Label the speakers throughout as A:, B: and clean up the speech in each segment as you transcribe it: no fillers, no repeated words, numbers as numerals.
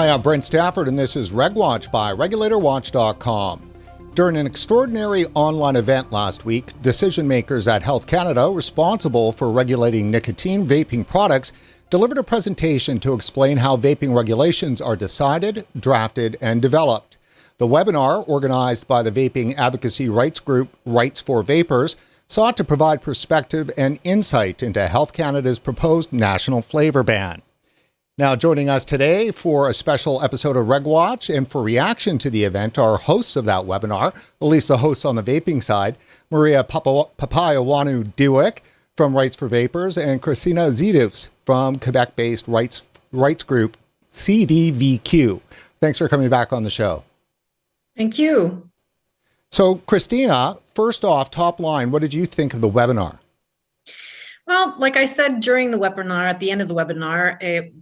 A: Hi, I'm Brent Stafford, and this is RegWatch by RegulatorWatch.com. During an extraordinary online event last week, decision makers at Health Canada, responsible for regulating nicotine vaping products, delivered a presentation to explain how vaping regulations are decided, drafted, and developed. The webinar, organized by the vaping advocacy rights group Rights for Vapers, sought to provide perspective and insight into Health Canada's proposed national flavour ban. Now, joining us today for a special episode of RegWatch and for reaction to the event are hosts of that webinar, at least the hosts on the vaping side, Maria Papaioannoy-Duic from Rights for Vapers and Christina Xydous from Quebec-based rights group CDVQ. Thanks for coming back on the show.
B: Thank you.
A: So, Christina, first off, top line, what did you think of the webinar?
B: Well, like I said during the webinar, at the end of the webinar, it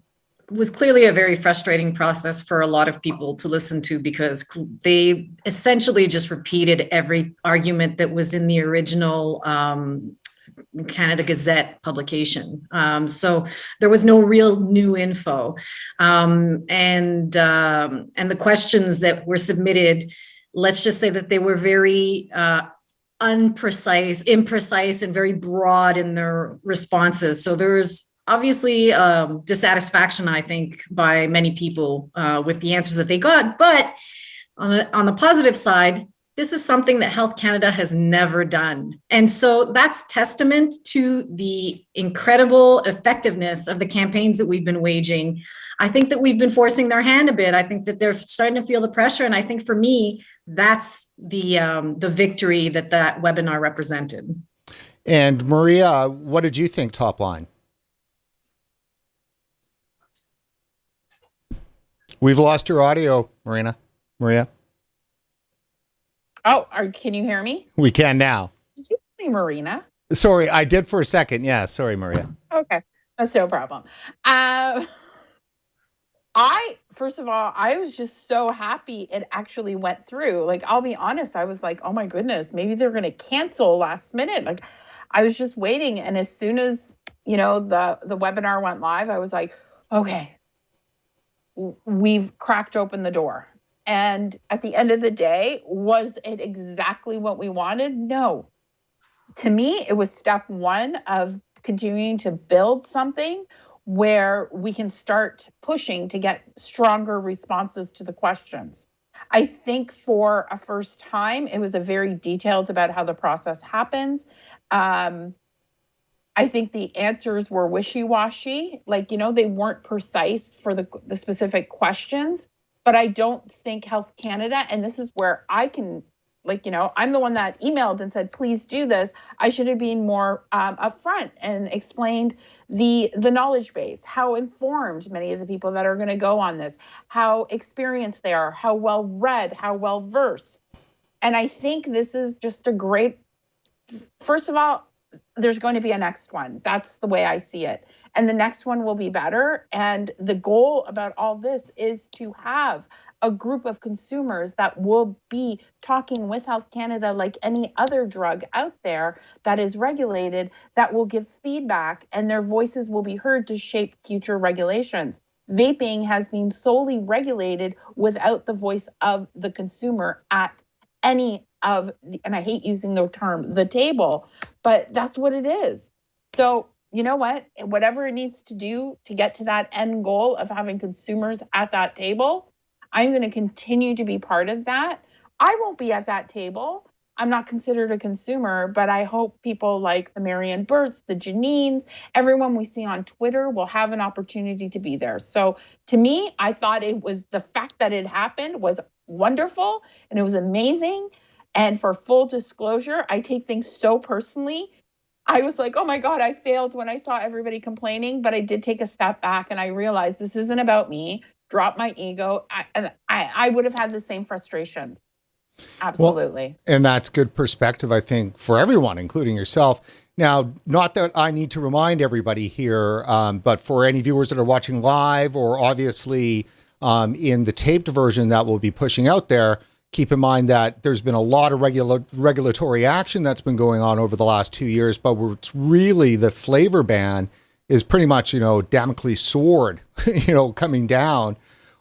B: was clearly a very frustrating process for a lot of people to listen to because they essentially just repeated every argument that was in the original Canada Gazette publication. So there was no real new info. And the questions that were submitted, let's just say that they were very imprecise, and very broad in their responses. So there's obviously dissatisfaction, I think, by many people with the answers that they got. But on the positive side, this is something that Health Canada has never done. And so that's testament to the incredible effectiveness of the campaigns that we've been waging. I think that we've been forcing their hand a bit. I think that they're starting to feel the pressure. And I think for me, that's the victory that webinar represented. And
A: Maria, what did you think top line? We've lost your audio, Maria.
C: Oh, can you hear me?
A: We can now.
C: Did you say Marina?
A: Sorry, I did for a second. Yeah, sorry, Maria.
C: Okay, that's no problem. First of all, I was just so happy it actually went through. Like, I'll be honest, I was like, oh my goodness, maybe they're going to cancel last minute. Like, I was just waiting. And as soon as, the webinar went live, I was like, okay, we've cracked open the door. And at the end of the day, was it exactly what we wanted? No. To me, it was step one of continuing to build something where we can start pushing to get stronger responses to the questions. I think for a first time, it was a very detailed about how the process happens. I think the answers were wishy-washy. They weren't precise for the specific questions. But I don't think Health Canada, and this is where I can, I'm the one that emailed and said, please do this. I should have been more upfront and explained the knowledge base, how informed many of the people that are going to go on this, how experienced they are, how well read, how well versed. And I think this is just a great, first of all, there's going to be a next one. That's the way I see it. And the next one will be better. And the goal about all this is to have a group of consumers that will be talking with Health Canada like any other drug out there that is regulated, that will give feedback, and their voices will be heard to shape future regulations. Vaping has been solely regulated without the voice of the consumer at any of the, and I hate using the term, the table, but that's what it is. So, you know what? Whatever it needs to do to get to that end goal of having consumers at that table, I'm going to continue to be part of that. I won't be at that table. I'm not considered a consumer, but I hope people like the Marianne Burts, the Janines, everyone we see on Twitter will have an opportunity to be there. So to me, I thought it was the fact that it happened was wonderful and it was amazing. And for full disclosure, I take things so personally. I was like, oh my God, I failed when I saw everybody complaining, but I did take a step back and I realized this isn't about me. Drop my ego. I would have had the same frustration. Absolutely.
A: Well, and that's good perspective, I think, for everyone, including yourself. Now, not that I need to remind everybody here, but for any viewers that are watching live or obviously in the taped version that we'll be pushing out there, keep in mind that there's been a lot of regulatory action that's been going on over the last 2 years, but it's really the flavor ban is pretty much, Damocles sword, coming down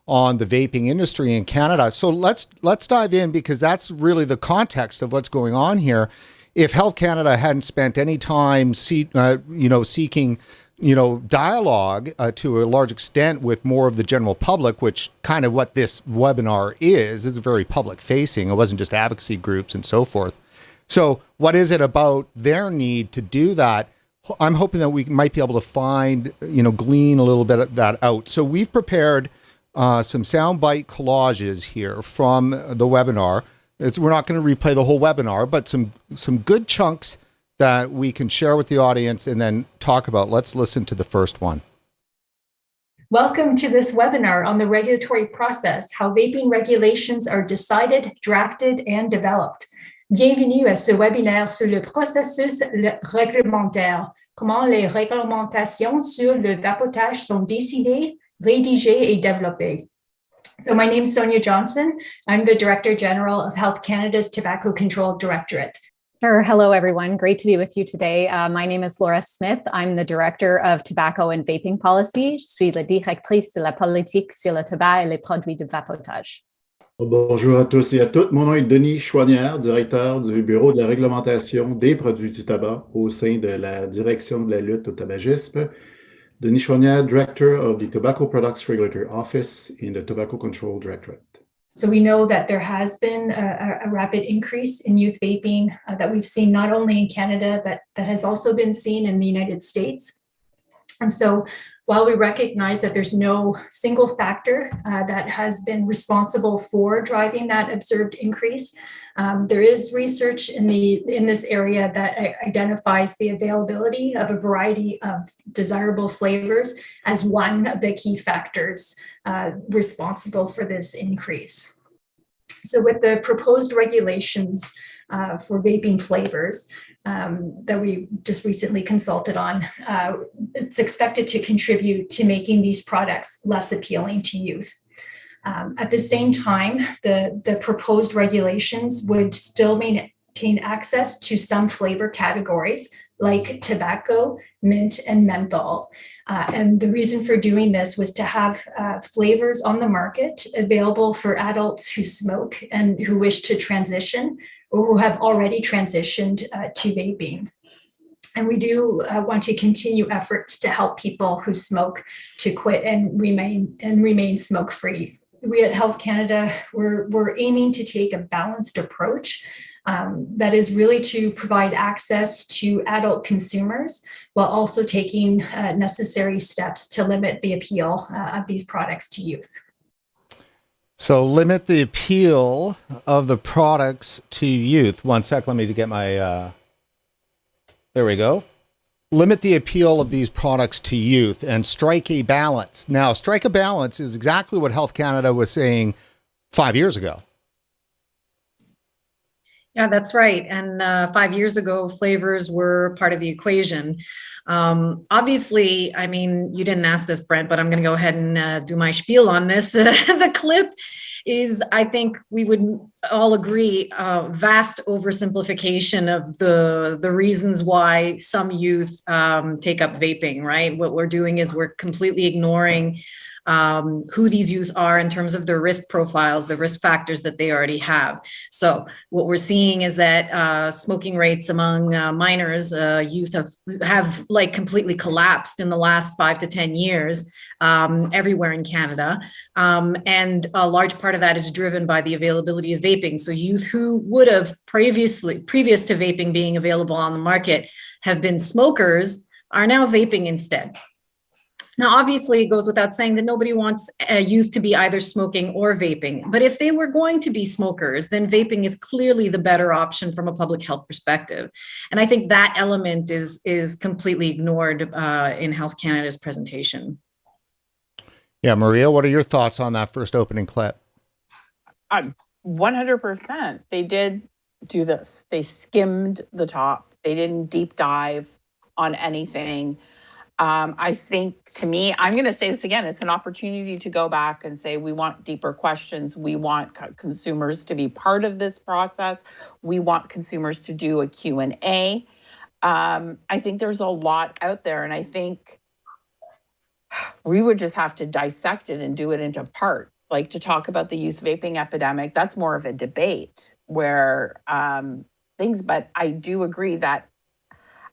A: on the vaping industry in Canada. So let's dive in, because that's really the context of what's going on here. If Health Canada hadn't spent any time seeking dialogue to a large extent with more of the general public, which kind of what this webinar is very public facing. It wasn't just advocacy groups and so forth. So what is it about their need to do that? I'm hoping that we might be able to find, glean a little bit of that out. So we've prepared some soundbite collages here from the webinar. We're not going to replay the whole webinar, but some good chunks that we can share with the audience and then talk about. Let's listen to the first one.
D: Welcome to this webinar on the regulatory process, how vaping regulations are decided, drafted, and developed. Bienvenue à ce webinaire sur le processus réglementaire, comment les réglementations sur le vapotage sont décidées, rédigées, et développées. So my name is Sonia Johnson. I'm the Director General of Health Canada's Tobacco Control Directorate.
E: Hello, everyone. Great to be with you today. My name is Laura Smith. I'm the Director of Tobacco and Vaping Policy. Je suis la directrice de la politique sur le tabac et les produits de vapotage.
F: Bonjour à tous et à toutes. Mon nom est Denis Chouanière, directeur du Bureau de la réglementation des produits du tabac au sein de la Direction de la lutte au tabagisme. Denis Chouanière, Director of the Tobacco Products Regulator Office in the Tobacco Control Directorate.
D: So we know that there has been a rapid increase in youth vaping that we've seen not only in Canada, but that has also been seen in the United States. And so while we recognize that there's no single factor that has been responsible for driving that observed increase, there is research in this area that identifies the availability of a variety of desirable flavors as one of the key factors responsible for this increase. So with the proposed regulations for vaping flavors that we just recently consulted on, it's expected to contribute to making these products less appealing to youth. At the same time, the proposed regulations would still maintain access to some flavor categories like tobacco, mint, and menthol. And the reason for doing this was to have flavors on the market available for adults who smoke and who wish to transition or who have already transitioned to vaping. And we do want to continue efforts to help people who smoke to quit and remain smoke-free. We at Health Canada, we're aiming to take a balanced approach that is really to provide access to adult consumers while also taking necessary steps to limit the appeal of these products to youth.
A: So limit the appeal of the products to youth. One sec, let me get my, there we go. Limit the appeal of these products to youth and strike a balance. Now, strike a balance is exactly what Health Canada was saying 5 years ago.
B: Yeah, that's right. And 5 years ago, flavors were part of the equation. Obviously, I mean, you didn't ask this, Brent, but I'm going to go ahead and do my spiel on this. The clip is, I think we would all agree, vast oversimplification of the reasons why some youth take up vaping, right? What we're doing is we're completely ignoring who these youth are in terms of their risk profiles, the risk factors that they already have. So what we're seeing is that smoking rates among minors, youth have like completely collapsed in the last 5 to 10 years everywhere in Canada. And a large part of that is driven by the availability of vaping. So youth who would have previous to vaping being available on the market have been smokers are now vaping instead. Now, obviously, it goes without saying that nobody wants youth to be either smoking or vaping. But if they were going to be smokers, then vaping is clearly the better option from a public health perspective. And I think that element is completely ignored in Health Canada's presentation.
A: Yeah, Maria, what are your thoughts on that first opening clip?
C: 100%. They did do this. They skimmed the top. They didn't deep dive on anything. I think, to me, I'm going to say this again, it's an opportunity to go back and say we want deeper questions. We want consumers to be part of this process. We want consumers to do a Q&A. I think there's a lot out there, and I think we would just have to dissect it and do it into parts. like to talk about the youth vaping epidemic. That's more of a debate where things, but I do agree that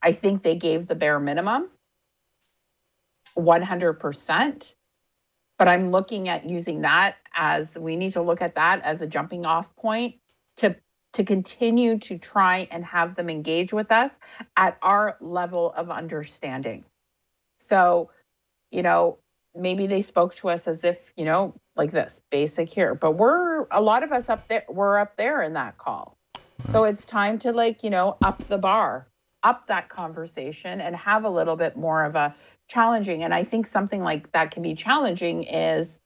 C: I think they gave the bare minimum 100%. But I'm looking at using that as, we need to look at that as a jumping off point to continue to try and have them engage with us at our level of understanding. So, maybe they spoke to us as if, like this, basic here, but a lot of us up there, we're up there in that call. So it's time to up the bar, up that conversation and have a little bit more of a challenging. And I think something like that can be challenging is,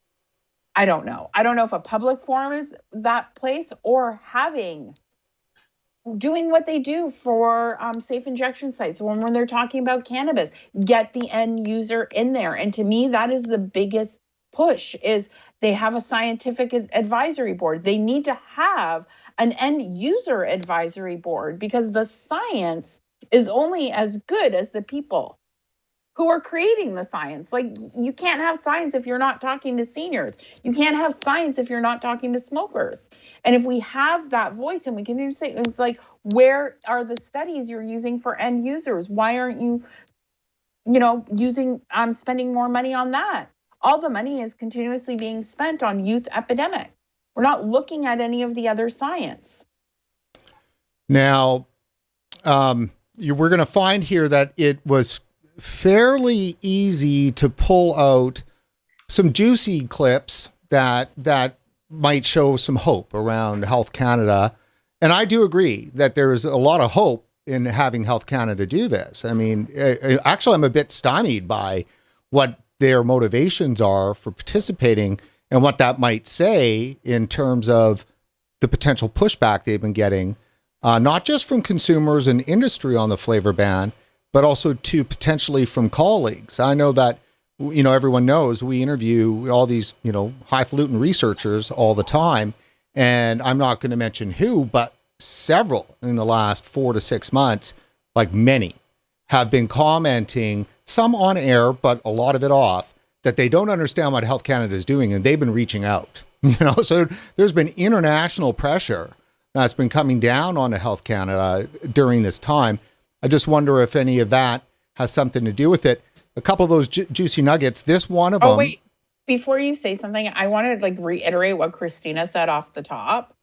C: I don't know if a public forum is that place, or doing what they do for safe injection sites when they're talking about cannabis, get the end user in there. And to me, that is the biggest push, is they have a scientific advisory board. They need to have an end user advisory board, because the science is only as good as the people who are creating the science. Like, you can't have science if you're not talking to seniors. You can't have science if you're not talking to smokers. And if we have that voice and we can say, it's like, where are the studies you're using for end users? Why aren't you, spending more money on that? All the money is continuously being spent on youth epidemic. We're not looking at any of the other science.
A: Now, we're going to find here that it was fairly easy to pull out some juicy clips that might show some hope around Health Canada. And I do agree that there's a lot of hope in having Health Canada do this. I mean, actually, I'm a bit stymied by what their motivations are for participating and what that might say in terms of the potential pushback they've been getting, not just from consumers and industry on the flavor ban, but also to potentially from colleagues. I know that, everyone knows we interview all these, highfalutin researchers all the time. And I'm not going to mention who, but several in the last 4 to 6 months, like many, have been commenting, some on air, but a lot of it off, that they don't understand what Health Canada is doing. And they've been reaching out, so there's been international pressure that's been coming down on Health Canada during this time. I just wonder if any of that has something to do with it. A couple of those juicy nuggets, this one of them.
C: Oh, wait. Before you say something, I want to reiterate what Christina said off the top.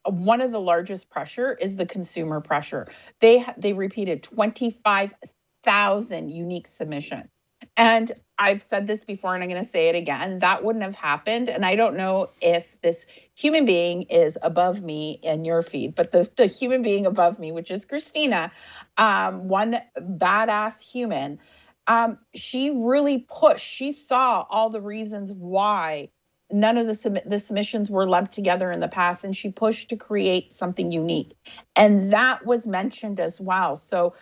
C: One of the largest pressure is the consumer pressure. They repeated 25,000 unique submissions. And I've said this before, and I'm going to say it again. That wouldn't have happened. And I don't know if this human being is above me in your feed, but the human being above me, which is Christina, one badass human, she really pushed. She saw all the reasons why none of the submissions were lumped together in the past, and she pushed to create something unique. And that was mentioned as well. So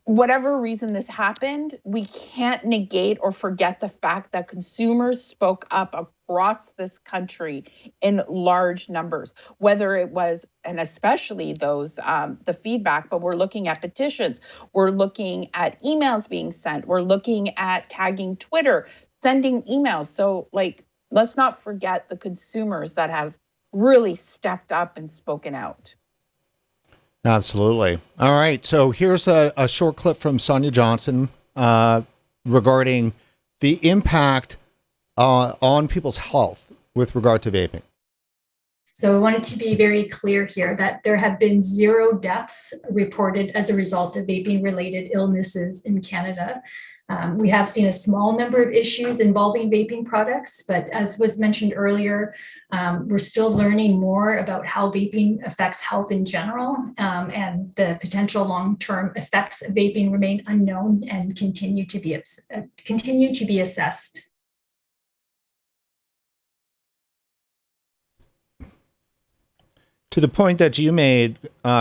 C: whatever reason this happened, we can't negate or forget the fact that consumers spoke up across this country in large numbers, whether it was, and especially those, the feedback, but we're looking at petitions, we're looking at emails being sent, we're looking at tagging Twitter, sending emails. So let's not forget the consumers that have really stepped up and spoken out.
A: Absolutely. All right. So here's a short clip from Sonia Johnson regarding the impact on people's health with regard to vaping.
D: So I wanted to be very clear here that there have been 0 deaths reported as a result of vaping-related illnesses in Canada. We have seen a small number of issues involving vaping products, but as was mentioned earlier, we're still learning more about how vaping affects health in general, and the potential long-term effects of vaping remain unknown and continue to be assessed.
A: To the point that you made,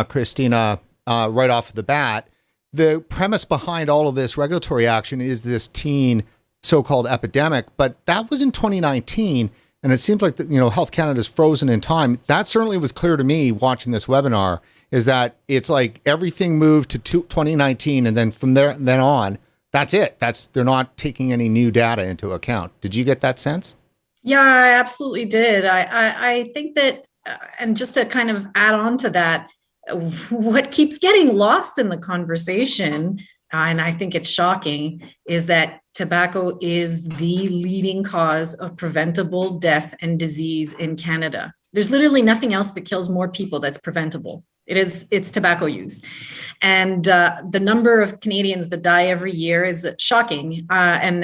A: Christina, right off the bat, the premise behind all of this regulatory action is this teen so-called epidemic, but that was in 2019, and it seems like Health Canada is frozen in time. That certainly was clear to me watching this webinar, is that it's like everything moved to 2019, and then from then on, That's it. They're not taking any new data into account. Did you get that sense?
B: Yeah, I absolutely did. I think that, and just to kind of add on to that, what keeps getting lost in the conversation, and I think it's shocking, is that tobacco is the leading cause of preventable death and disease in Canada. There's literally nothing else that kills more people that's preventable. It's tobacco use. And the number of Canadians that die every year is shocking. And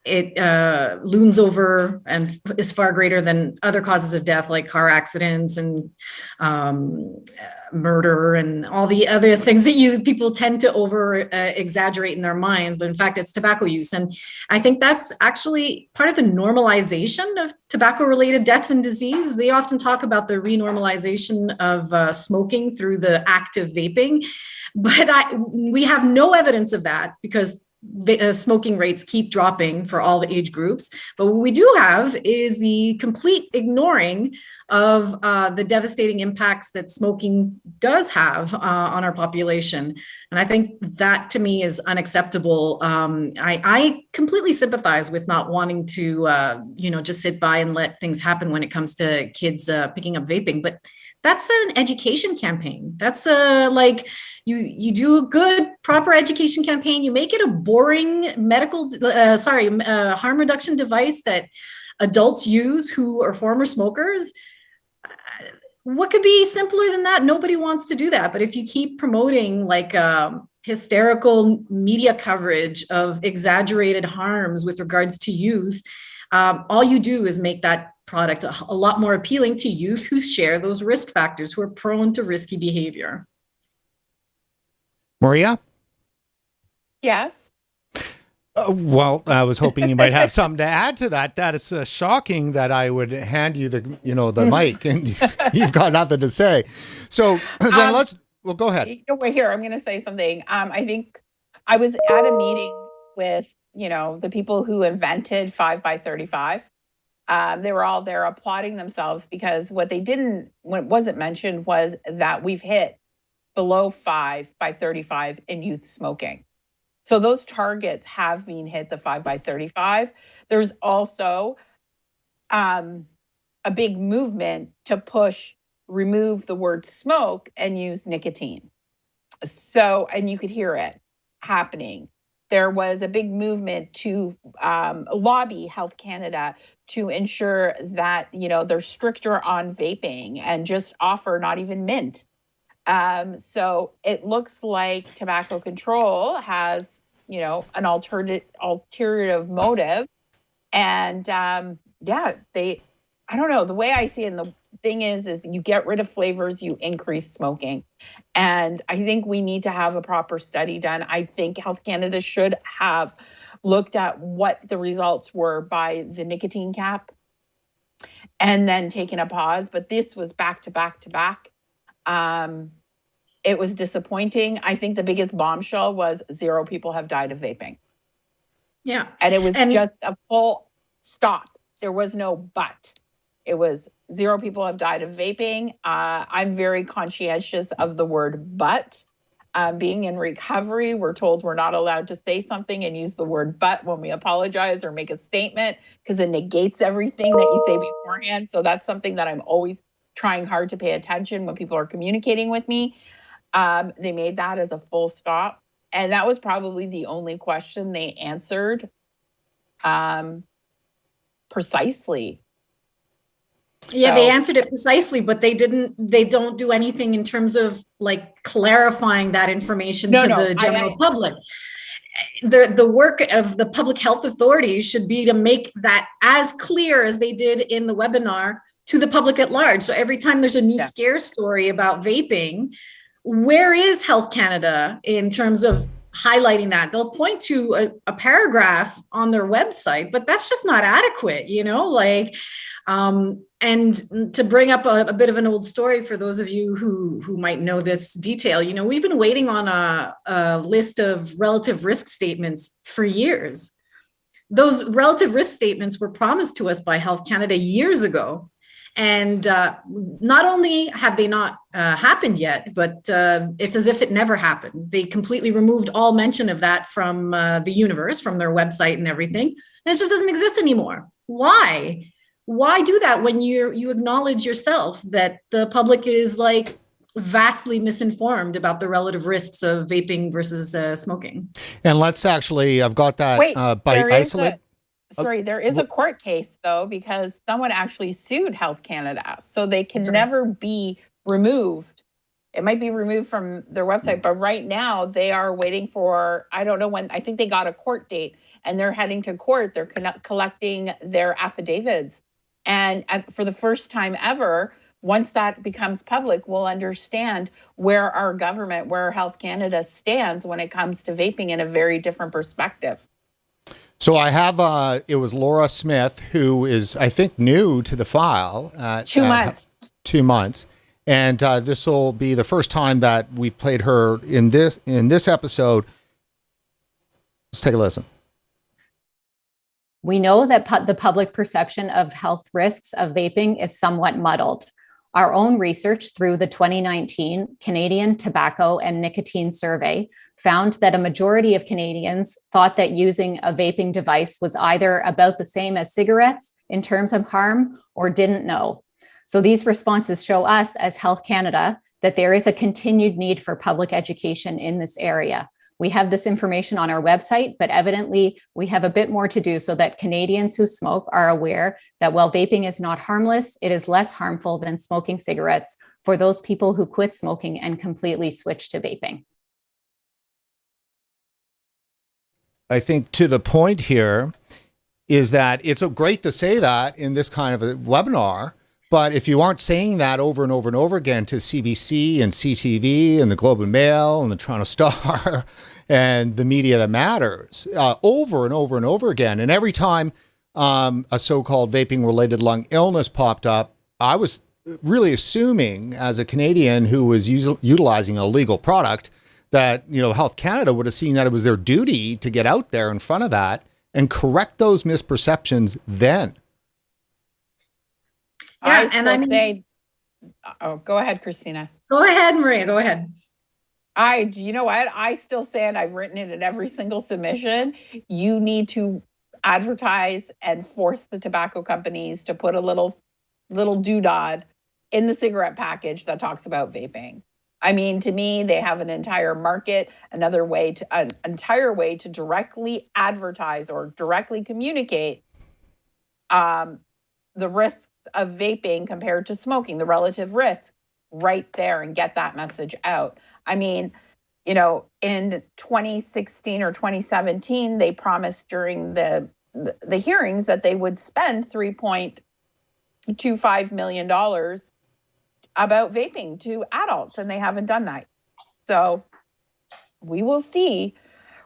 B: it looms over and is far greater than other causes of death, like car accidents and murder and all the other things that people tend to over exaggerate in their minds. But in fact, it's tobacco use. And I think that's actually part of the normalization of tobacco related deaths and disease. They often talk about the renormalization of smoking through the act of vaping, but we have no evidence of that because smoking rates keep dropping for all the age groups. But what we do have is the complete ignoring of the devastating impacts that smoking does have on our population. And I think that to me is unacceptable. I completely sympathize with not wanting to, just sit by and let things happen when it comes to kids picking up vaping. But that's an education campaign. That's you do a good, proper education campaign. You make it a boring harm reduction device that adults use who are former smokers. What could be simpler than that? Nobody wants to do that. But if you keep promoting hysterical media coverage of exaggerated harms with regards to youth, all you do is make that product a lot more appealing to youth who share those risk factors, who are prone to risky behavior.
A: Maria?
C: Yes.
A: Well, I was hoping you might have something to add to that. That is shocking that I would hand you the mic and you've got nothing to say. So then go ahead.
C: Here, I'm going to say something. I think I was at a meeting with, the people who invented 5x35. They were all there applauding themselves because what wasn't mentioned was that we've hit below 5x35 in youth smoking. So those targets have been hit, the 5x35. There's also a big movement to remove the word smoke and use nicotine. So, and you could hear it happening. There was a big movement to lobby Health Canada to ensure that, they're stricter on vaping and just offer not even mint. So it looks like tobacco control has, an alternative motive. And I don't know, the way I see it, and the thing is you get rid of flavors, you increase smoking. And I think we need to have a proper study done. I think Health Canada should have looked at what the results were by the nicotine cap and then taken a pause. But this was back to back to back. It was disappointing. I think the biggest bombshell was 0 people have died of vaping.
B: Yeah.
C: And it was just a full stop. There was no but. It was 0 people have died of vaping. I'm very conscientious of the word but. Being in recovery, we're told we're not allowed to say something and use the word but when we apologize or make a statement because it negates everything that you say beforehand. So that's something that I'm always trying hard to pay attention when people are communicating with me. They made that as a full stop. And that was probably the only question they answered precisely.
B: Yeah, they answered it precisely, but they don't do anything in terms of clarifying that information to the general public. The work of the public health authorities should be to make that as clear as they did in the webinar to the public at large. So every time there's a new scare story about vaping, where is Health Canada in terms of highlighting that? They'll point to a paragraph on their website, but that's just not adequate, and to bring up a bit of an old story for those of you who might know this detail, we've been waiting on a list of relative risk statements for years. Those relative risk statements were promised to us by Health Canada years ago. And not only have they not happened yet, but it's as if it never happened. They completely removed all mention of that from the universe, from their website and everything. And it just doesn't exist anymore. Why? Why do that when you acknowledge yourself that the public is like vastly misinformed about the relative risks of vaping versus smoking?
A: And let's actually, I've got that by isolate.
C: There is a court case, though, because someone actually sued Health Canada. So they can never be removed. It might be removed from their website, but right now they are waiting for, I don't know when, I think they got a court date and they're heading to court. They're collecting their affidavits. And for the first time ever, once that becomes public, we'll understand where our government, where Health Canada stands when it comes to vaping in a very different perspective.
A: So I have, it was Laura Smith, who is, I think, new to the file.
C: 2 months.
A: 2 months. And this will be the first time that we've played her in this episode. Let's take a listen.
E: We know that the public perception of health risks of vaping is somewhat muddled. Our own research through the 2019 Canadian Tobacco and Nicotine Survey found that a majority of Canadians thought that using a vaping device was either about the same as cigarettes in terms of harm or didn't know. So these responses show us as Health Canada that there is a continued need for public education in this area. We have this information on our website, but evidently we have a bit more to do so that Canadians who smoke are aware that while vaping is not harmless, it is less harmful than smoking cigarettes for those people who quit smoking and completely switch to vaping.
A: I think to the point here is that it's great to say that in this kind of a webinar, but if you aren't saying that over and over and over again to CBC and CTV and the Globe and Mail and the Toronto Star and the media that matters over and over and over again, and every time a so-called vaping-related lung illness popped up, I was really assuming as a Canadian who was utilizing a legal product that, Health Canada would have seen that it was their duty to get out there in front of that and correct those misperceptions then.
C: Yeah, go ahead, Christina.
B: Go ahead, Maria, go ahead.
C: You know what? I still say, and I've written it in every single submission, you need to advertise and force the tobacco companies to put a little doodad in the cigarette package that talks about vaping. I mean, to me, they have an entire market, an entire way to directly advertise or directly communicate the risks of vaping compared to smoking, the relative risk right there, and get that message out. I mean, in 2016 or 2017, they promised during the hearings that they would spend $3.25 million about vaping to adults, and they haven't done that. So we will see.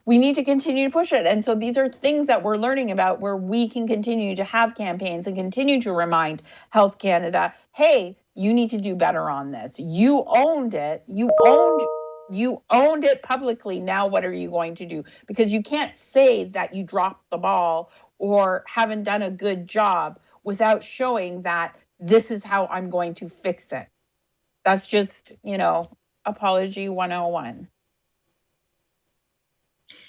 C: We need to continue to push it. And so these are things that we're learning about where we can continue to have campaigns and continue to remind Health Canada, hey, you need to do better on this. You owned it. You owned it publicly. Now what are you going to do? Because you can't say that you dropped the ball or haven't done a good job without showing that this is how I'm going to fix it. That's just, apology 101.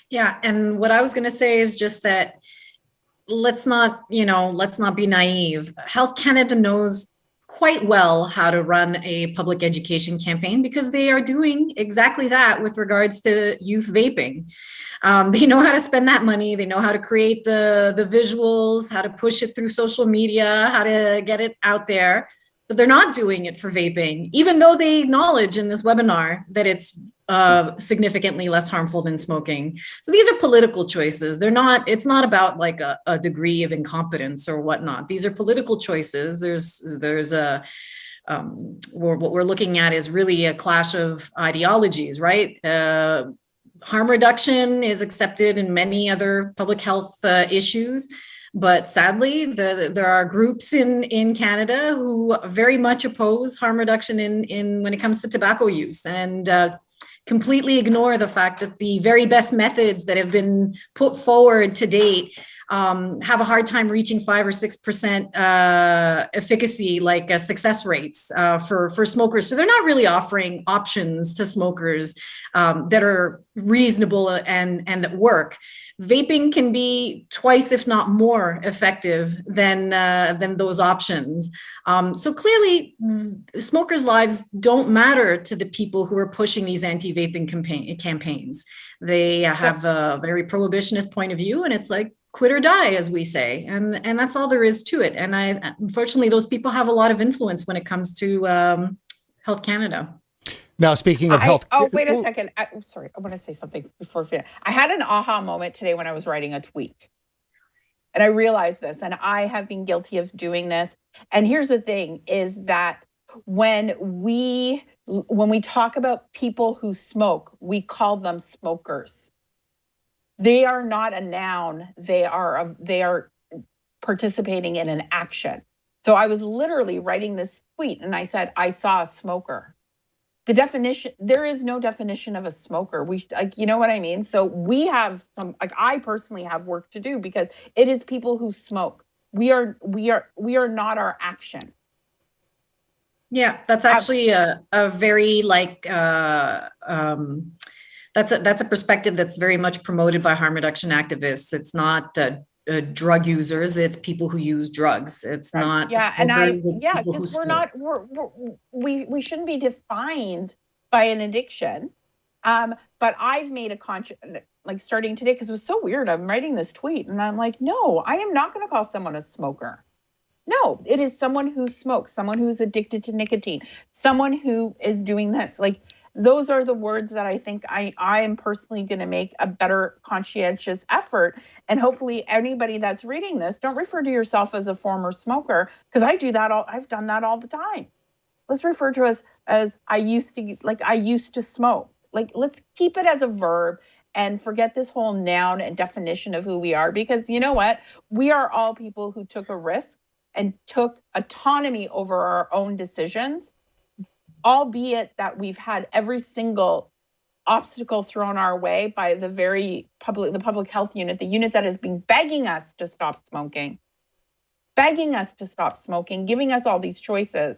B: Yeah. And what I was going to say is just that let's not be naive. Health Canada knows quite well how to run a public education campaign because they are doing exactly that with regards to youth vaping. They know how to spend that money. They know how to create the visuals, how to push it through social media, how to get it out there. But they're not doing it for vaping, even though they acknowledge in this webinar that it's significantly less harmful than smoking. So these are political choices. It's not about like a degree of incompetence or whatnot. These are political choices. What we're looking at is really a clash of ideologies, right? Harm reduction is accepted in many other public health issues. But sadly, there are groups in Canada who very much oppose harm reduction in when it comes to tobacco use and completely ignore the fact that the very best methods that have been put forward to date have a hard time reaching 5 or 6% efficacy, like success rates for smokers. So they're not really offering options to smokers that are reasonable and that work. Vaping can be twice, if not more, effective than those options. So clearly, smokers' lives don't matter to the people who are pushing these anti-vaping campaigns. They have a very prohibitionist point of view, and it's like quit or die, as we say, and that's all there is to it. And unfortunately, those people have a lot of influence when it comes to Health Canada.
A: Now, speaking of health.
C: Oh, wait a second. Sorry, I want to say something before we finish. I had an aha moment today when I was writing a tweet. And I realized this, and I have been guilty of doing this. And here's the thing, is that when we talk about people who smoke, we call them smokers. They are not a noun. They are participating in an action. So I was literally writing this tweet, and I said, I saw a smoker. The definition, there is no definition of a smoker. You know what I mean? So we have I personally have work to do, because it is people who smoke. We are not our action.
B: Yeah, that's actually a very that's a perspective that's very much promoted by harm reduction activists. It's not drug users, it's people who use drugs. It's not.
C: Yeah, because we shouldn't be defined by an addiction. But I've made a conscious, starting today, because it was so weird. I'm writing this tweet and I'm like, no, I am not going to call someone a smoker. No, it is someone who smokes, someone who's addicted to nicotine, someone who is doing this. Those are the words that I think I am personally going to make a better conscientious effort. And hopefully anybody that's reading this, don't refer to yourself as a former smoker, because I do that I've done that all the time. Let's refer to us as I used to smoke. Let's keep it as a verb and forget this whole noun and definition of who we are, because you know what? We are all people who took a risk and took autonomy over our own decisions, albeit that we've had every single obstacle thrown our way by the public health unit, the unit that has been begging us to stop smoking, giving us all these choices.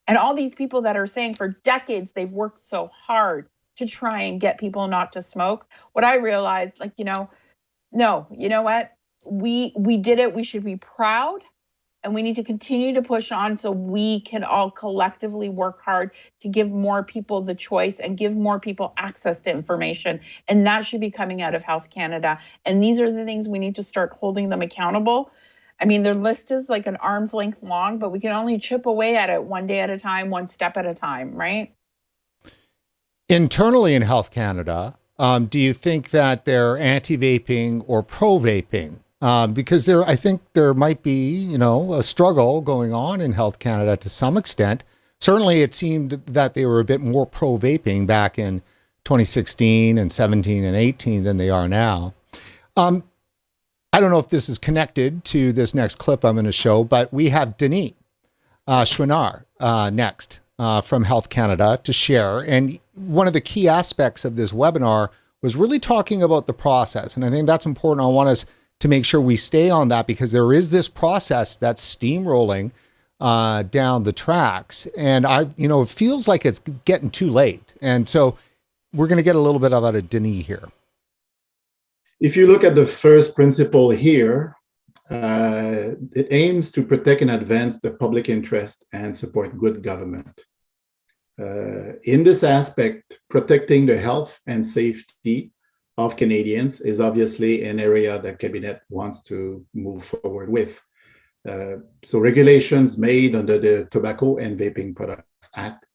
C: And all these people that are saying for decades they've worked so hard to try and get people not to smoke. What I realized, no, you know what? We did it. We should be proud. And we need to continue to push on so we can all collectively work hard to give more people the choice and give more people access to information. And that should be coming out of Health Canada. And these are the things we need to start holding them accountable. I mean, their list is like an arm's length long, but we can only chip away at it one day at a time, one step at a time, right?
A: Internally in Health Canada, do you think that they're anti-vaping or pro-vaping? Because I think there might be, a struggle going on in Health Canada to some extent. Certainly, it seemed that they were a bit more pro-vaping back in 2016 and 17 and 18 than they are now. I don't know if this is connected to this next clip I'm going to show, but we have Denis Chouinard next from Health Canada to share. And one of the key aspects of this webinar was really talking about the process. And I think that's important. I want us to make sure we stay on that, because there is this process that's steamrolling down the tracks. And it feels like it's getting too late. And so we're going to get a little bit out of Denis here.
F: If you look at the first principle here, it aims to protect and advance the public interest and support good government. In this aspect, protecting the health and safety of Canadians is obviously an area that Cabinet wants to move forward with. So regulations made under the Tobacco and Vaping Products Act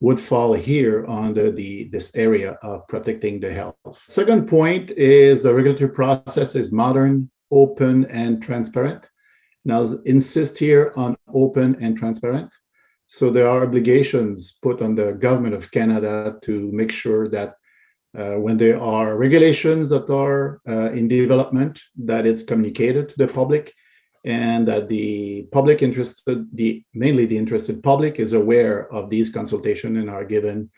F: would fall here under this area of protecting the health. Second point is the regulatory process is modern, open, and transparent. Now, insist here on open and transparent. So there are obligations put on the government of Canada to make sure that when there are regulations that are in development, that it's communicated to the public, and that the public interested, mainly the interested public, is aware of these consultations and are given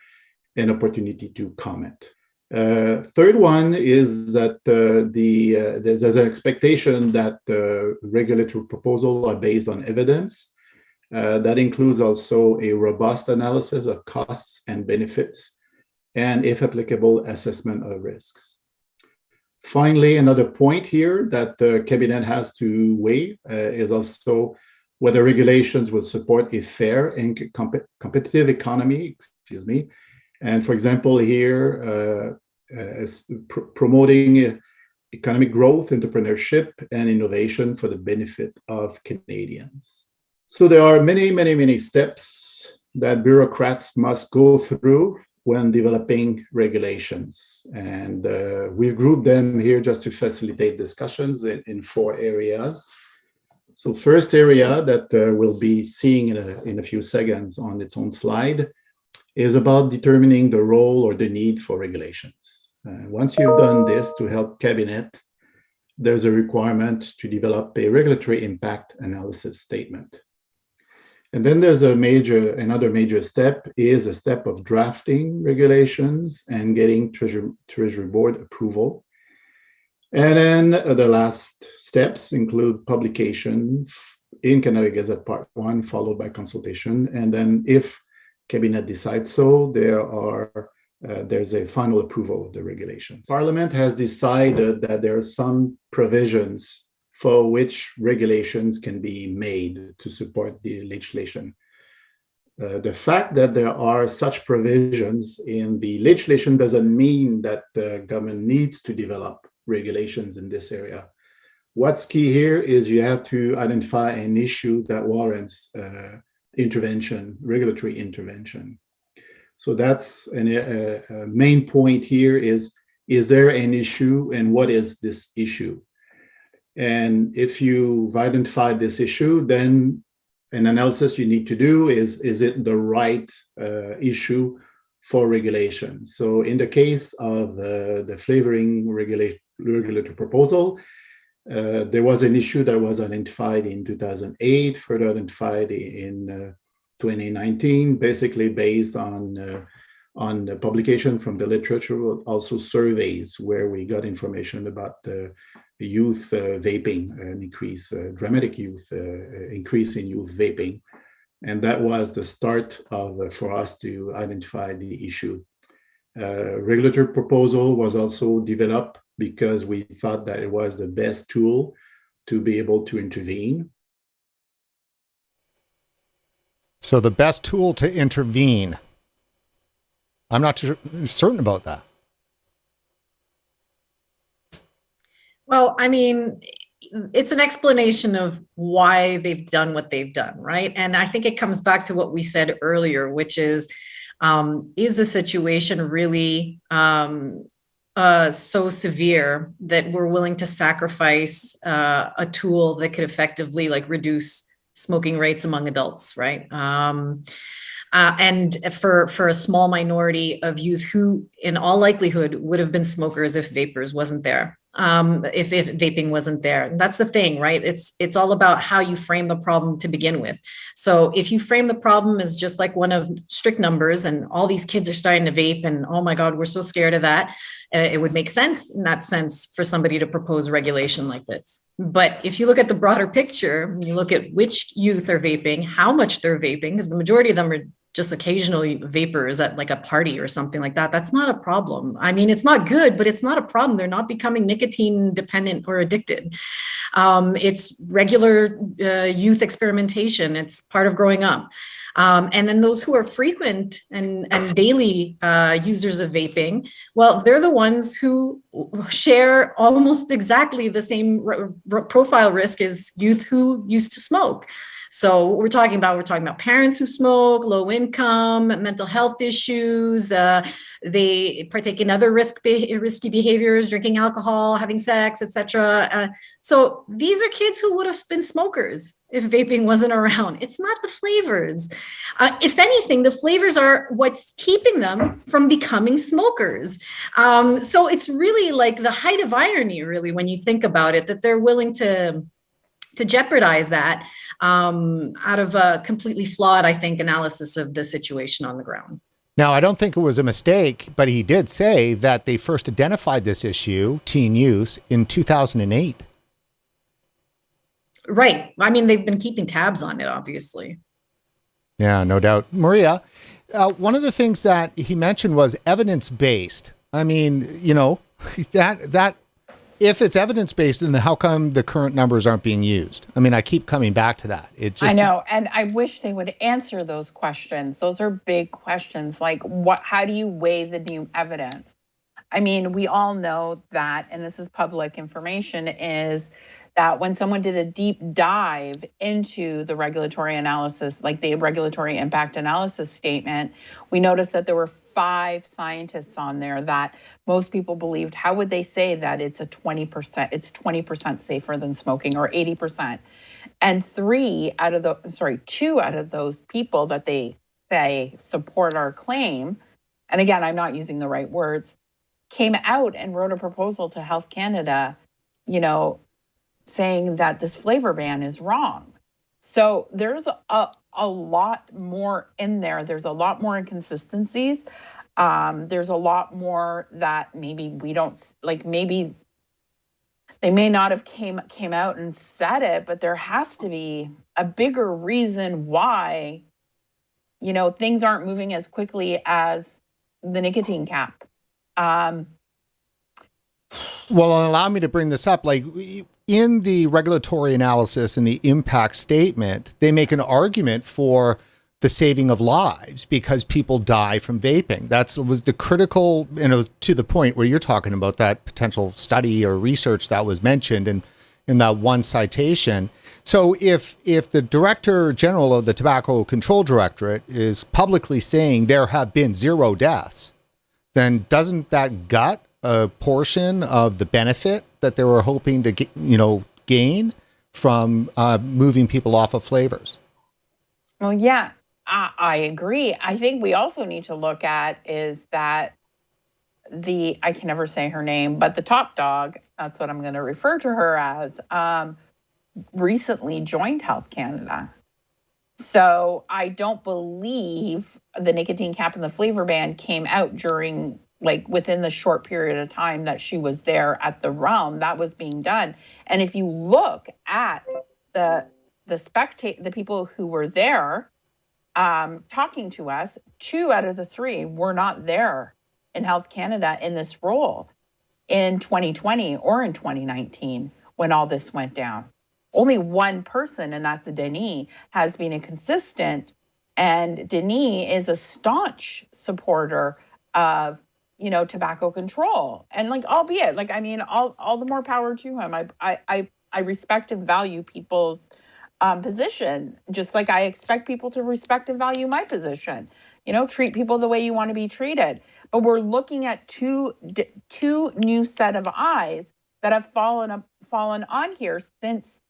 F: an opportunity to comment. Third one is that there's an expectation that regulatory proposals are based on evidence. That includes also a robust analysis of costs and benefits, and if applicable, assessment of risks. Finally, another point here that the cabinet has to weigh is also whether regulations will support a fair and competitive economy, and for example here, promoting economic growth, entrepreneurship, and innovation for the benefit of Canadians. So there are many steps that bureaucrats must go through when developing regulations. And we've grouped them here just to facilitate discussions in 4 areas. So first area that we'll be seeing in a few seconds on its own slide is about determining the role or the need for regulations. Once you've done this to help cabinet, there's a requirement to develop a regulatory impact analysis statement. And then there's another major step is a step of drafting regulations and getting Treasury Board approval. And then the last steps include publication in Canada Gazette Part 1, followed by consultation. And then if Cabinet decides so, there's a final approval of the regulations. Parliament has decided that there are some provisions for which regulations can be made to support the legislation. The fact that there are such provisions in the legislation doesn't mean that the government needs to develop regulations in this area. What's key here is you have to identify an issue that warrants intervention, regulatory intervention. So that's a main point here is there an issue and what is this issue? And if you've identified this issue, then an analysis you need to do is it the right issue for regulation? So in the case of the flavoring regulatory proposal, there was an issue that was identified in 2008, further identified in 2019, basically based on the publication from the literature, also surveys where we got information about youth vaping, an increase, dramatic youth increase in youth vaping. And that was the start for us to identify the issue. Regulatory proposal was also developed because we thought that it was the best tool to be able to intervene.
A: So the best tool to intervene. I'm not certain about that.
B: Well, I mean, it's an explanation of why they've done what they've done, right? And I think it comes back to what we said earlier, which is the situation really so severe that we're willing to sacrifice a tool that could effectively reduce smoking rates among adults, right? And for a small minority of youth who, in all likelihood, would have been smokers if vapers wasn't there. If vaping wasn't there. And that's the thing, right? It's all about how you frame the problem to begin with. So if you frame the problem as just like one of strict numbers and all these kids are starting to vape and oh my God, we're so scared of that, it would make sense in that sense for somebody to propose regulation like this. But if you look at the broader picture, you look at which youth are vaping, how much they're vaping, because the majority of them are just occasional vapors at a party or something like that. That's not a problem. I mean, it's not good, but it's not a problem. They're not becoming nicotine dependent or addicted. It's regular youth experimentation. It's part of growing up. And then those who are frequent and daily users of vaping, well, they're the ones who share almost exactly the same profile risk as youth who used to smoke. So we're talking about parents who smoke, low income, mental health issues. They partake in other risky behaviors, drinking alcohol, having sex, etc. So these are kids who would have been smokers if vaping wasn't around. It's not the flavors. If anything, the flavors are what's keeping them from becoming smokers. So it's really the height of irony, really, when you think about it, that they're willing to jeopardize that out of a completely flawed, I think, analysis of the situation on the ground.
A: Now, I don't think it was a mistake, but he did say that they first identified this issue, teen use, in 2008.
B: Right. I mean, they've been keeping tabs on it, obviously.
A: Yeah, no doubt. Maria, one of the things that he mentioned was evidence-based. I mean, you know, that if it's evidence-based, then how come the current numbers aren't being used? I mean, I keep coming back to that.
C: I know, and I wish they would answer those questions. Those are big questions. Like, how do you weigh the new evidence? I mean, we all know that, and this is public information, is that when someone did a deep dive into the regulatory analysis, like the regulatory impact analysis statement, we noticed that there were 5 scientists on there that most people believed. How would they say that it's 20% safer than smoking, or 80%? And 2 out of those people that they say support our claim, and again, I'm not using the right words, came out and wrote a proposal to Health Canada, you know, saying that this flavor ban is wrong. So there's a lot more in there. There's a lot more inconsistencies. There's a lot more that maybe we don't, like, maybe they may not have came out and said it, but there has to be a bigger reason why, you know, things aren't moving as quickly as the nicotine cap.
A: Well, allow me to bring this up. Like, in the regulatory analysis and the impact statement, they make an argument for the saving of lives because people die from vaping. That was the critical, and it was to the point where you're talking about that potential study or research that was mentioned in that one citation. So if the Director General of the Tobacco Control Directorate is publicly saying there have been 0 deaths, then doesn't that gut a portion of the benefit that they were hoping to get, gain from moving people off of flavors?
C: Well, yeah, I agree. I think we also need to look at is that I can never say her name, but the top dog, that's what I'm going to refer to her as, recently joined Health Canada. So I don't believe the nicotine cap and the flavor ban came out during, like, within the short period of time that she was there at the realm. That was being done. And if you look at the people who were there talking to us, 2 out of the 3 were not there in Health Canada in this role in 2020 or in 2019 when all this went down. Only one person, and that's Denis, has been inconsistent. And Denis is a staunch supporter of, tobacco control. And albeit, all the more power to him. I respect and value people's position, just like I expect people to respect and value my position. Treat people the way you want to be treated. But we're looking at two new set of eyes that have fallen on here since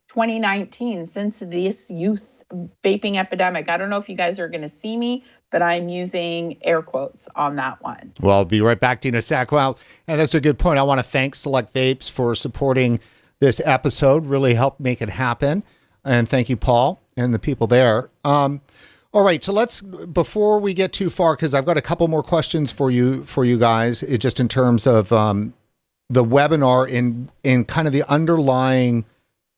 C: 2019, since this youth vaping epidemic. I don't know if you guys are going to see me, but I'm using air quotes on that one.
A: Well, I'll be right back to you in a sec. Well, and that's a good point. I want to thank Select Vapes for supporting this episode, really helped make it happen. And thank you, Paul, and the people there. All right, so before we get too far, because I've got a couple more questions for you guys, just in terms of the webinar in kind of the underlying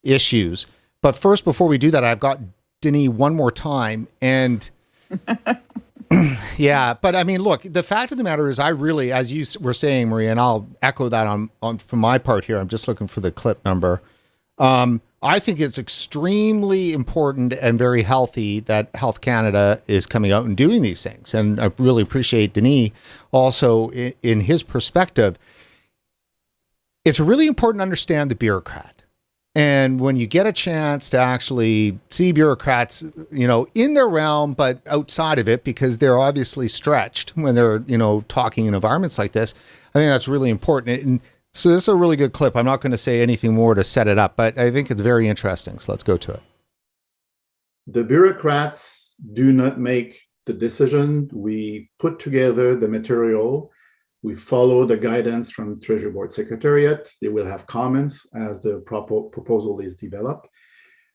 A: issues. But first, before we do that, I've got Denis one more time. And yeah, but I mean, look, the fact of the matter is I really, as you were saying, Maria, and I'll echo that on from my part here, I'm just looking for the clip number. I think it's extremely important and very healthy that Health Canada is coming out and doing these things. And I really appreciate Denis also in his perspective. It's really important to understand the bureaucrat. And when you get a chance to actually see bureaucrats, in their realm, but outside of it, because they're obviously stretched when they're, talking in environments like this, I think that's really important. And so this is a really good clip. I'm not going to say anything more to set it up, but I think it's very interesting. So let's go to it.
F: The bureaucrats do not make the decision. We put together the material. We follow the guidance from Treasury Board Secretariat. They will have comments as the proposal is developed.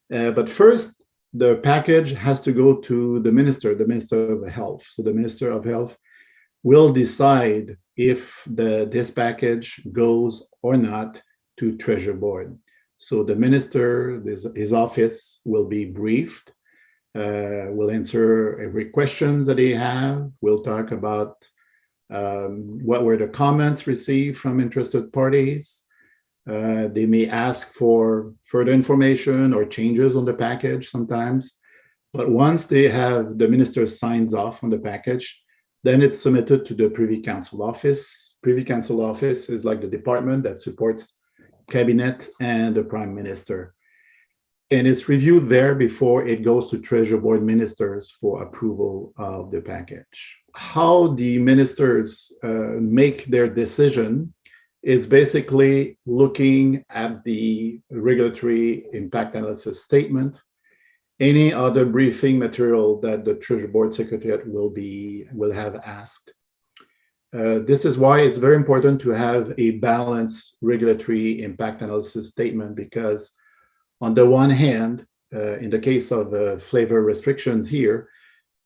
F: But first, the package has to go to the Minister of Health. So the Minister of Health will decide if this package goes or not to Treasury Board. So the minister, his office will be briefed, will answer every questions that they have. We'll talk about what were the comments received from interested parties. They may ask for further information or changes on the package sometimes. But once the minister signs off on the package, then it's submitted to the Privy Council office. Privy Council office is like the department that supports cabinet and the prime minister. And it's reviewed there before it goes to Treasury Board ministers for approval of the package. How the ministers make their decision is basically looking at the regulatory impact analysis statement, any other briefing material that the Treasury Board Secretariat will have asked. This is why it's very important to have a balanced regulatory impact analysis statement, because on the one hand, in the case of flavor restrictions here,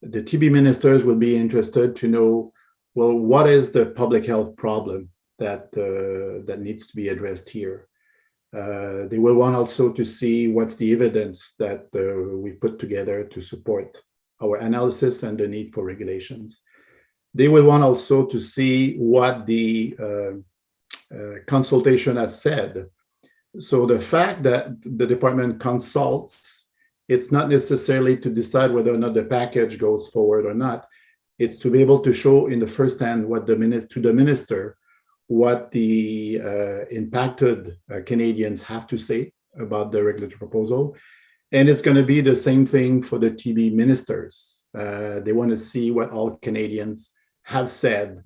F: the TB ministers will be interested to know, well, what is the public health problem that needs to be addressed here? They will want also to see what's the evidence that we've put together to support our analysis and the need for regulations. They will want also to see what the consultation has said. So the fact that the department consults, it's not necessarily to decide whether or not the package goes forward or not. It's to be able to show in the first hand to the minister what the impacted Canadians have to say about the regulatory proposal. And it's going to be the same thing for the TB ministers. They want to see what all Canadians have said.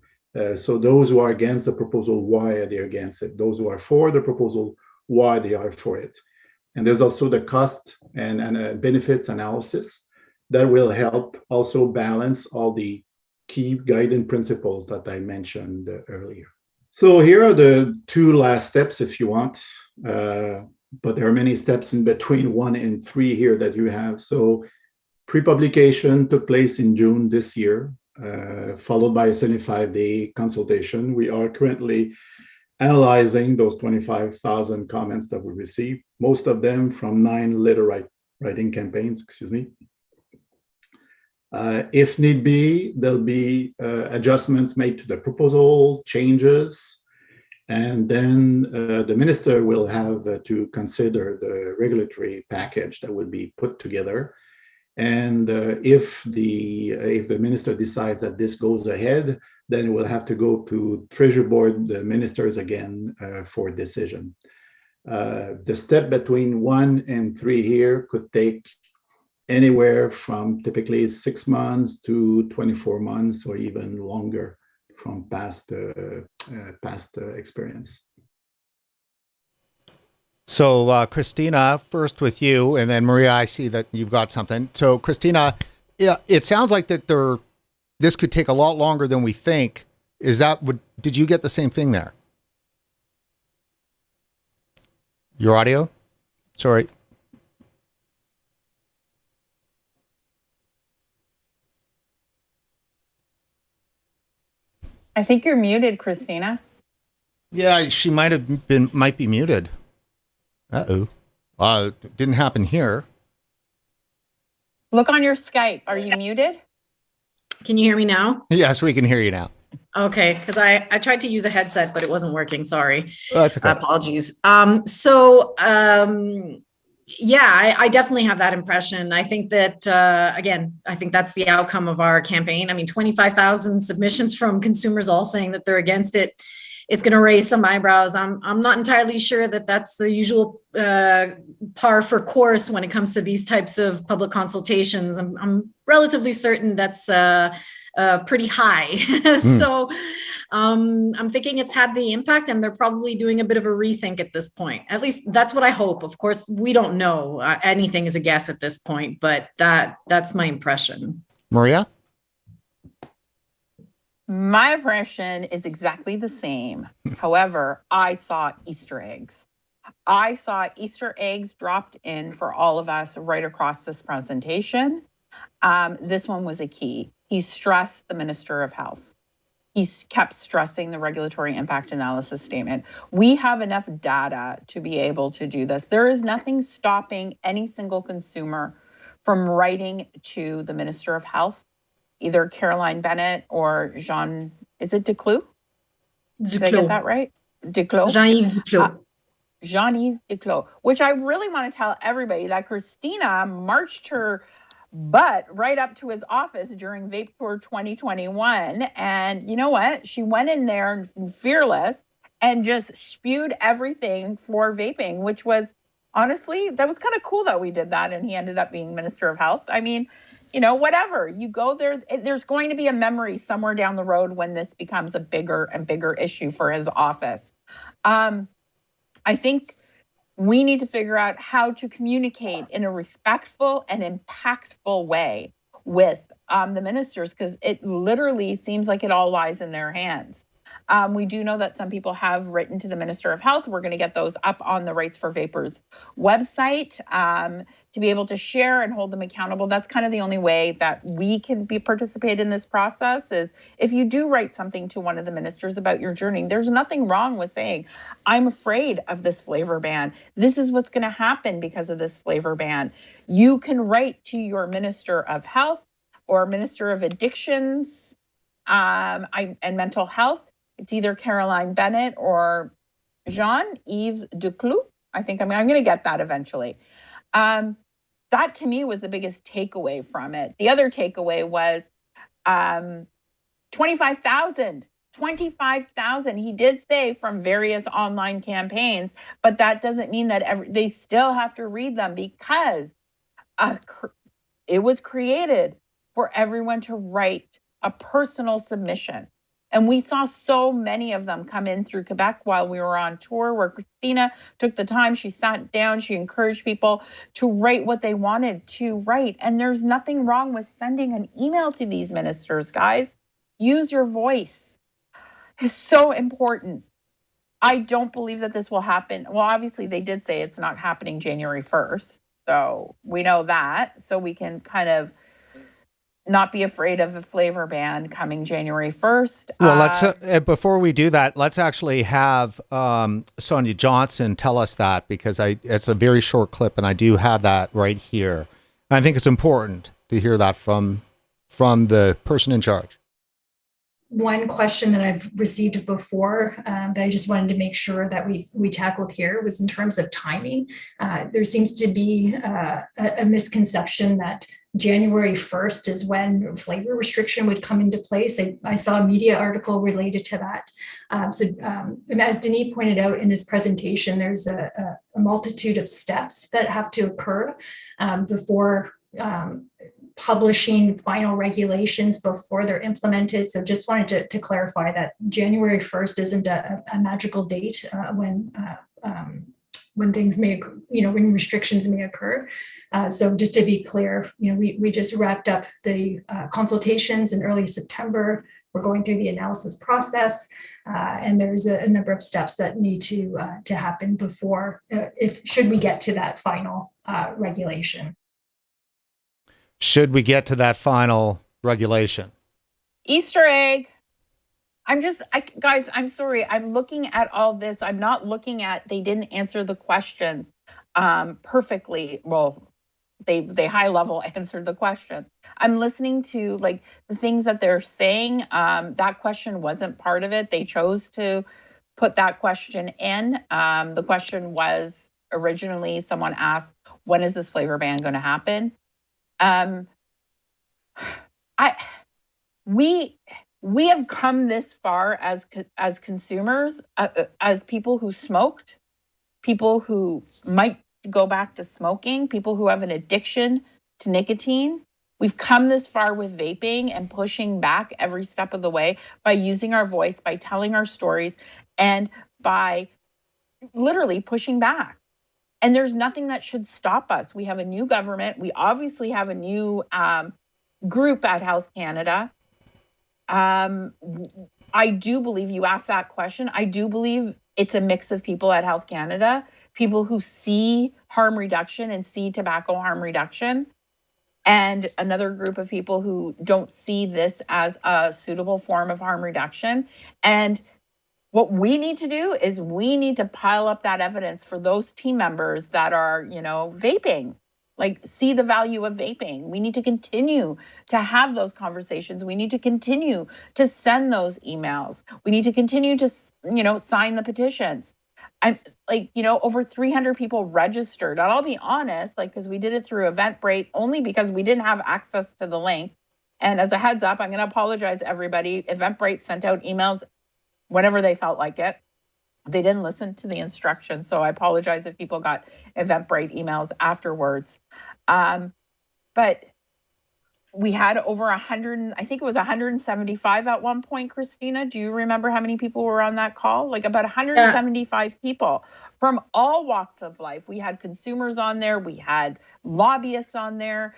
F: So those who are against the proposal, why are they against it? Those who are for the proposal, why they are for it. And there's also the cost and benefits analysis that will help also balance all the key guiding principles that I mentioned earlier. So here are the two last steps if you want, but there are many steps in between 1 and 3 here that you have. So pre-publication took place in June this year, followed by a 75-day consultation. We are currently analyzing those 25,000 comments that we received, most of them from 9 letter writing campaigns, If need be, there'll be adjustments made to the proposal, changes, and then the minister will have to consider the regulatory package that will be put together. And if the minister decides that this goes ahead, then it will have to go to Treasury Board, the ministers again for decision. The step between 1 and 3 here could take anywhere from typically 6 months to 24 months or even longer from past experience.
A: So Christina, first with you, and then Maria, I see that you've got something. So Christina, yeah, it sounds like that this could take a lot longer than we think. Did you get the same thing there? Your audio? Sorry.
C: I think you're muted, Christina.
A: Yeah, she might be muted. Uh-oh. Didn't happen here.
C: Look on your Skype. Are you muted?
B: Can you hear me now?
A: Yes, we can hear you now.
B: Okay, because I tried to use a headset, but it wasn't working. Sorry.
A: That's okay.
B: Apologies. Yeah, I definitely have that impression. I think that, again, I think that's the outcome of our campaign. I mean, 25,000 submissions from consumers all saying that they're against it. It's going to raise some eyebrows. I'm not entirely sure that that's the usual par for course when it comes to these types of public consultations. I'm relatively certain that's pretty high. So I'm thinking it's had the impact, and they're probably doing a bit of a rethink at this point. At least that's what I hope. Of course, we don't know. Anything is a guess at this point, but that's my impression.
A: Maria?
C: My impression is exactly the same. However, I saw Easter eggs. I saw Easter eggs dropped in for all of us right across this presentation. This one was a key. He stressed the Minister of Health. He kept stressing the regulatory impact analysis statement. We have enough data to be able to do this. There is nothing stopping any single consumer from writing to the Minister of Health, either Caroline Bennett or Jean, is it Duclos? Did I get that right? Duclos?
B: Jean-Yves Duclos.
C: Jean-Yves Duclos, which I really want to tell everybody that Christina marched her butt right up to his office during Vape Tour 2021. And you know what? She went in there fearless and just spewed everything for vaping, which was honestly, that was kind of cool that we did that. And he ended up being Minister of Health. I mean, you know, whatever, you go there, there's going to be a memory somewhere down the road when this becomes a bigger and bigger issue for his office. I think we need to figure out how to communicate in a respectful and impactful way with the ministers, because it literally seems like it all lies in their hands. We do know that some people have written to the Minister of Health. We're going to get those up on the Rights for Vapers website to be able to share and hold them accountable. That's kind of the only way that we can participate in this process, is if you do write something to one of the ministers about your journey. There's nothing wrong with saying, I'm afraid of this flavor ban. This is what's going to happen because of this flavor ban. You can write to your Minister of Health or Minister of Addictions and Mental Health. It's either Caroline Bennett or Jean-Yves Duclos. I think I'm going to get that eventually. That to me was the biggest takeaway from it. The other takeaway was 25,000. 25,000. He did say from various online campaigns, but that doesn't mean that they still have to read them, because it was created for everyone to write a personal submission. And we saw so many of them come in through Quebec while we were on tour, where Christina took the time, she sat down, she encouraged people to write what they wanted to write. And there's nothing wrong with sending an email to these ministers, guys. Use your voice. It's so important. I don't believe that this will happen. Well, obviously they did say it's not happening January 1st. So we know that. So we can kind of not be afraid of a flavor ban coming January 1st.
A: Well, let's before we do that, let's actually have Sonia Johnson tell us that, because it's a very short clip and I do have that right here. And I think it's important to hear that from the person in charge.
D: One question that I've received before that I just wanted to make sure that we tackled here was in terms of timing. There seems to be a misconception that January 1st is when flavor restriction would come into place. I saw a media article related to that. And as Denis pointed out in his presentation, there's a multitude of steps that have to occur before publishing final regulations before they're implemented. So just wanted to clarify that January 1st isn't a magical date when things may occur, when restrictions may occur. So just to be clear, we just wrapped up the consultations in early September. We're going through the analysis process, and there's a number of steps that need to happen before, should we get to that final regulation.
A: Should we get to that final regulation?
C: Easter egg. Guys, I'm sorry. I'm looking at all this. I'm not looking at, they didn't answer the question perfectly. Well, they high level answered the question. I'm listening to like the things that they're saying. That question wasn't part of it. They chose to put that question in. The question was originally someone asked, when is this flavor ban going to happen? We have come this far as consumers, as people who smoked, people who might go back to smoking, people who have an addiction to nicotine. We've come this far with vaping and pushing back every step of the way by using our voice, by telling our stories, and by literally pushing back. And there's nothing that should stop us. We have a new government. We obviously have a new group at Health Canada. I do believe, you asked that question, I do believe it's a mix of people at Health Canada, people who see harm reduction and see tobacco harm reduction, and another group of people who don't see this as a suitable form of harm reduction. And what we need to do is we need to pile up that evidence for those team members that are, vaping, like see the value of vaping. We need to continue to have those conversations. We need to continue to send those emails. We need to continue to, sign the petitions. I'm over 300 people registered. And I'll be honest, because we did it through Eventbrite only because we didn't have access to the link. And as a heads up, I'm going to apologize to everybody. Eventbrite sent out emails whenever they felt like it. They didn't listen to the instructions. So I apologize if people got Eventbrite emails afterwards. But we had over 100, I think it was 175 at one point, Christina. Do you remember how many people were on that call? Like about 175 people from all walks of life. We had consumers on there. We had lobbyists on there.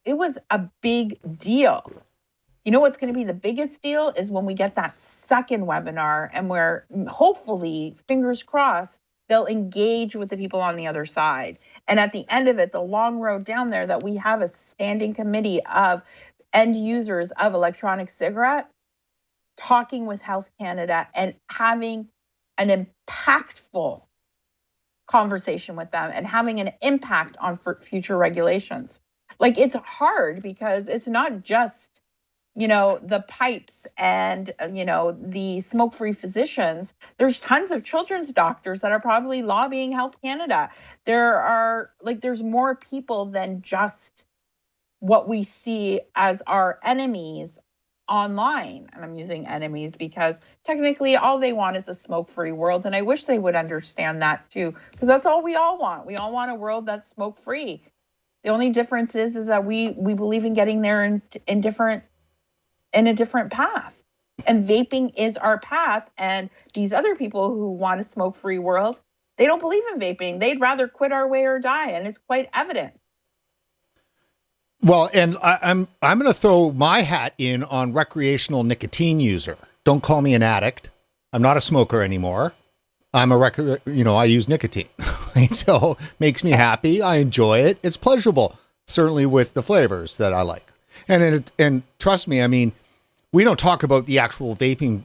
C: It was a big deal. You know what's going to be the biggest deal is when we get that second webinar and where hopefully, fingers crossed, they'll engage with the people on the other side. And at the end of it, the long road down there, that we have a standing committee of end users of electronic cigarette talking with Health Canada and having an impactful conversation with them and having an impact on future regulations. It's hard because it's not just the pipes and, the smoke-free physicians. There's tons of children's doctors that are probably lobbying Health Canada. There's more people than just what we see as our enemies online. And I'm using enemies because technically all they want is a smoke-free world. And I wish they would understand that too, because that's all we all want. We all want a world that's smoke-free. The only difference is that we believe in getting there in a different path. And vaping is our path. And these other people who want a smoke-free world, they don't believe in vaping. They'd rather quit our way or die. And it's quite evident.
A: Well, and I'm going to throw my hat in on recreational nicotine user. Don't call me an addict. I'm not a smoker anymore. I'm I use nicotine. Right? So makes me happy. I enjoy it. It's pleasurable, certainly with the flavors that I like. And trust me, I mean, we don't talk about the actual vaping,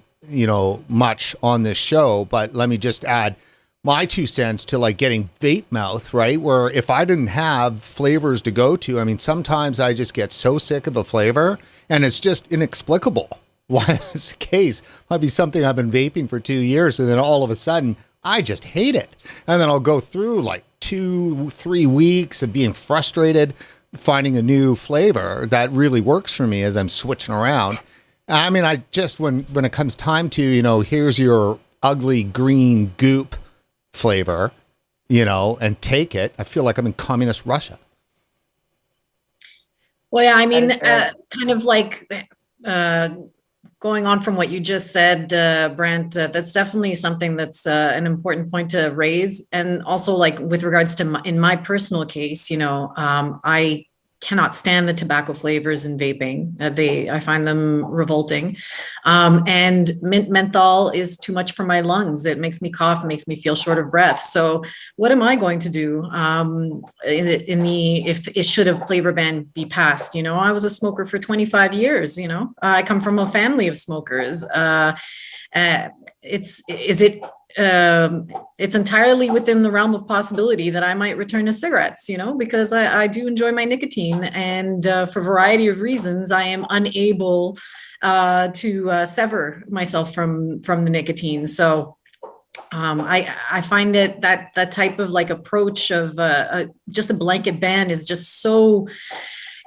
A: much on this show, but let me just add my 2 cents to getting vape mouth, right? Where if I didn't have flavors to go to, I mean, sometimes I just get so sick of a flavor and it's just inexplicable why that's the case. Might be something I've been vaping for 2 years and then all of a sudden I just hate it. And then I'll go through 2-3 weeks of being frustrated, finding a new flavor that really works for me as I'm switching around. I mean, I just, when it comes time to, here's your ugly green goop flavor, and take it, I feel like I'm in communist Russia.
B: Well, yeah, I mean, kind of going on from what you just said, Brent, that's definitely something that's an important point to raise. And also with regards to in my personal case, I cannot stand the tobacco flavors in vaping. I find them revolting. And mint menthol is too much for my lungs. It makes me cough, makes me feel short of breath. So what am I going to do if it should a flavor ban be passed? I was a smoker for 25 years, I come from a family of smokers. It's entirely within the realm of possibility that I might return to cigarettes, because I do enjoy my nicotine, and for a variety of reasons, I am unable to sever myself from the nicotine. So I find it that type of approach of just a blanket ban is just so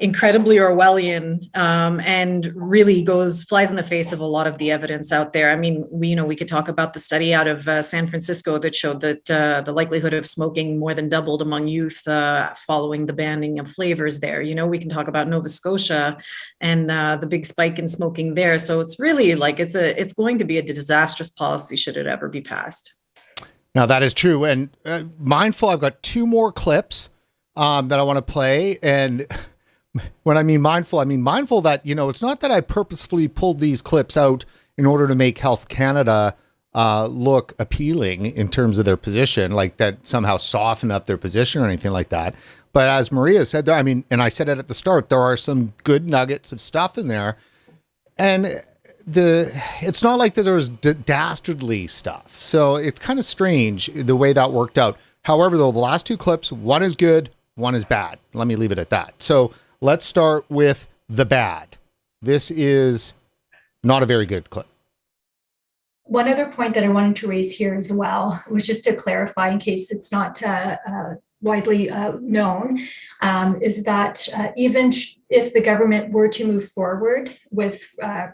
B: incredibly Orwellian, and really flies in the face of a lot of the evidence out there. I mean, we could talk about the study out of San Francisco that showed that the likelihood of smoking more than doubled among youth following the banning of flavors there. We can talk about Nova Scotia and the big spike in smoking there. So it's really it's going to be a disastrous policy should it ever be passed.
A: Now that is true. And mindful, I've got 2 more clips that I want to play. And when I mean mindful that, it's not that I purposefully pulled these clips out in order to make Health Canada look appealing in terms of their position, like that somehow soften up their position or anything like that. But as Maria said, I mean, and I said it at the start, there are some good nuggets of stuff in there. And it's not like that there was dastardly stuff. So it's kind of strange the way that worked out. However, though, the last two clips, one is good, one is bad. Let me leave it at that. So let's start with the bad. This is not a very good clip.
D: One other point that I wanted to raise here as well was just to clarify, in case it's not widely known, is that even if the government were to move forward with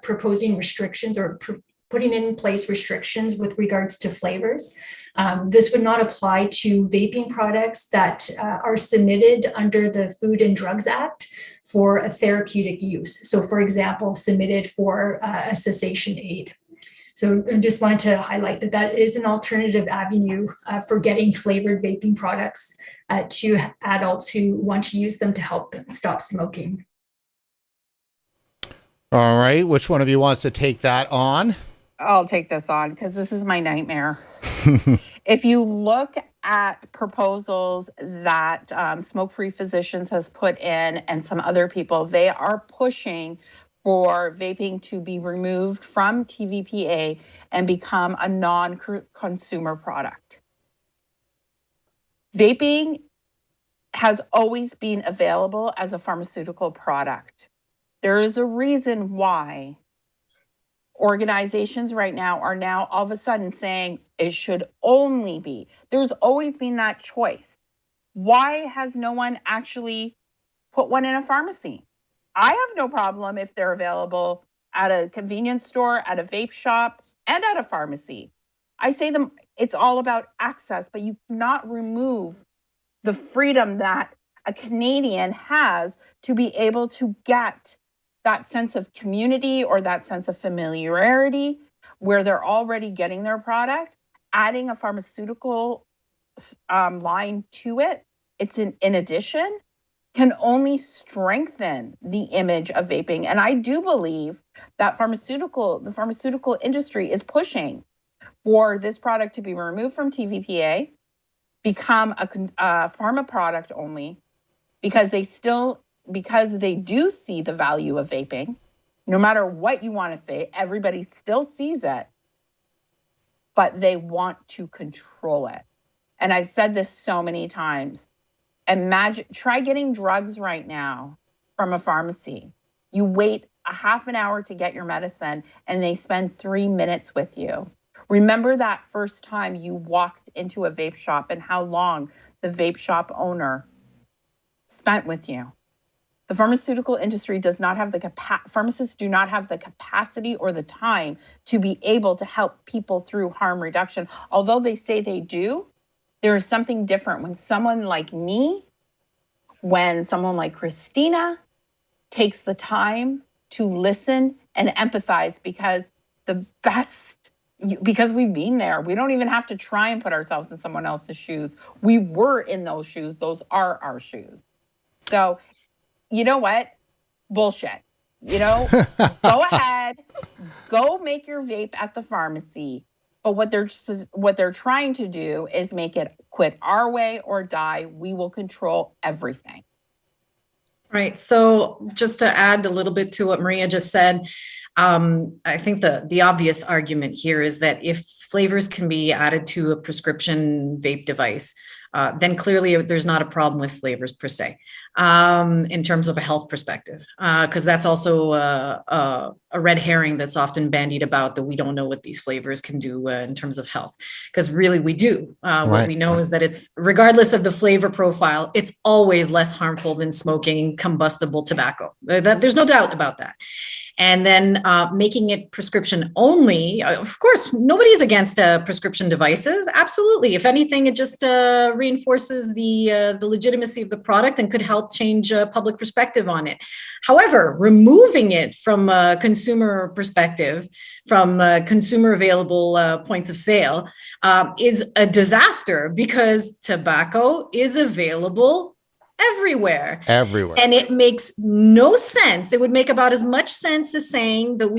D: proposing restrictions or putting in place restrictions with regards to flavors, this would not apply to vaping products that are submitted under the Food and Drugs Act for a therapeutic use. So, for example, submitted for a cessation aid. So I just wanted to highlight that that is an alternative avenue for getting flavored vaping products to adults who want to use them to help stop smoking.
A: All right. Which one of you wants to take that on?
C: I'll take this on because this is my nightmare. If you look at proposals that Smoke-Free Physicians has put in and some other people, they are pushing for vaping to be removed from TVPA and become a non-consumer product. Vaping has always been available as a pharmaceutical product. There is a reason why organizations right now are now all of a sudden saying it should only be. There's always been that choice. Why has no one actually put one in a pharmacy? I have no problem if they're available at a convenience store, at a vape shop, and at a pharmacy. I say them, it's all about access, but you cannot remove the freedom that a Canadian has to be able to get that sense of community or that sense of familiarity where they're already getting their product, adding a pharmaceutical line to it. It's in addition, can only strengthen the image of vaping. And I do believe that the pharmaceutical industry is pushing for this product to be removed from TVPA, become a pharma product only, because they do see the value of vaping. No matter what you want to say, everybody still sees it, but they want to control it. And I've said this so many times. Try getting drugs right now from a pharmacy. You wait a half an hour to get your medicine and they spend 3 minutes with you. Remember that first time you walked into a vape shop and how long the vape shop owner spent with you. The pharmaceutical industry does not have pharmacists do not have the capacity or the time to be able to help people through harm reduction. Although they say they do, there is something different when someone like me, when someone like Christina takes the time to listen and empathize, because we've been there. We don't even have to try and put ourselves in someone else's shoes. We were in those shoes. Those are our shoes. So, you know what? Bullshit. Go ahead, go make your vape at the pharmacy. But what they're trying to do is make it quit our way or die. We will control everything.
B: Right. So just to add a little bit to what Maria just said, I think the obvious argument here is that if flavors can be added to a prescription vape device, then clearly there's not a problem with flavors per se, in terms of a health perspective, because that's also a red herring that's often bandied about, that we don't know what these flavors can do in terms of health, because really we do. What we know is that it's, regardless of the flavor profile, it's always less harmful than smoking combustible tobacco. There's no doubt about that. And then making it prescription only, of course, nobody's against prescription devices. Absolutely. If anything, it just reinforces the legitimacy of the product and could help change public perspective on it. However, removing it from a consumer perspective, from consumer available points of sale, is a disaster, because tobacco is available everywhere. And it makes no sense. It would make about as much sense as saying that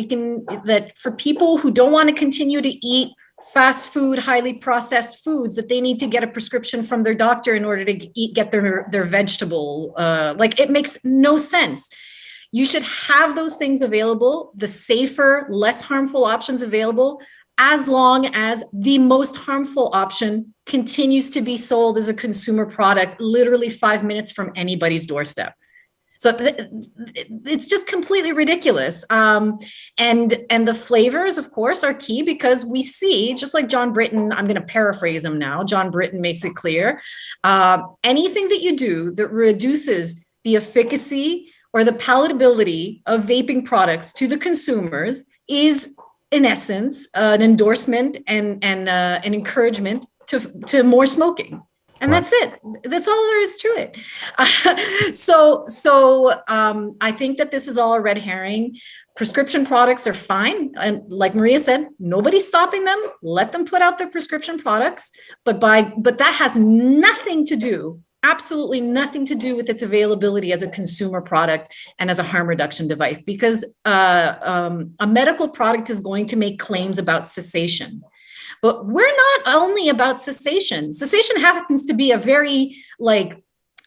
B: that for people who don't want to continue to eat fast food, highly processed foods that they need to get a prescription from their doctor in order to get their vegetable. Like, it makes no sense. You should have those things available, the safer, less harmful options available, as long as the most harmful option continues to be sold as a consumer product, literally 5 minutes from anybody's doorstep. So it's just completely ridiculous. And the flavors, of course, are key, because we see, just like John Britton, I'm going to paraphrase him now, John Britton makes it clear, anything that you do that reduces the efficacy or the palatability of vaping products to the consumers is, in essence, an endorsement and an encouragement to more smoking. And that's it. That's all there is to it. So I think that this is all a red herring. Prescription products are fine. And like Maria said, nobody's stopping them. Let them put out their prescription products. But that has nothing to do, absolutely nothing to do with its availability as a consumer product and as a harm reduction device, because a medical product is going to make claims about cessation. But we're not only about cessation. Cessation happens to be a very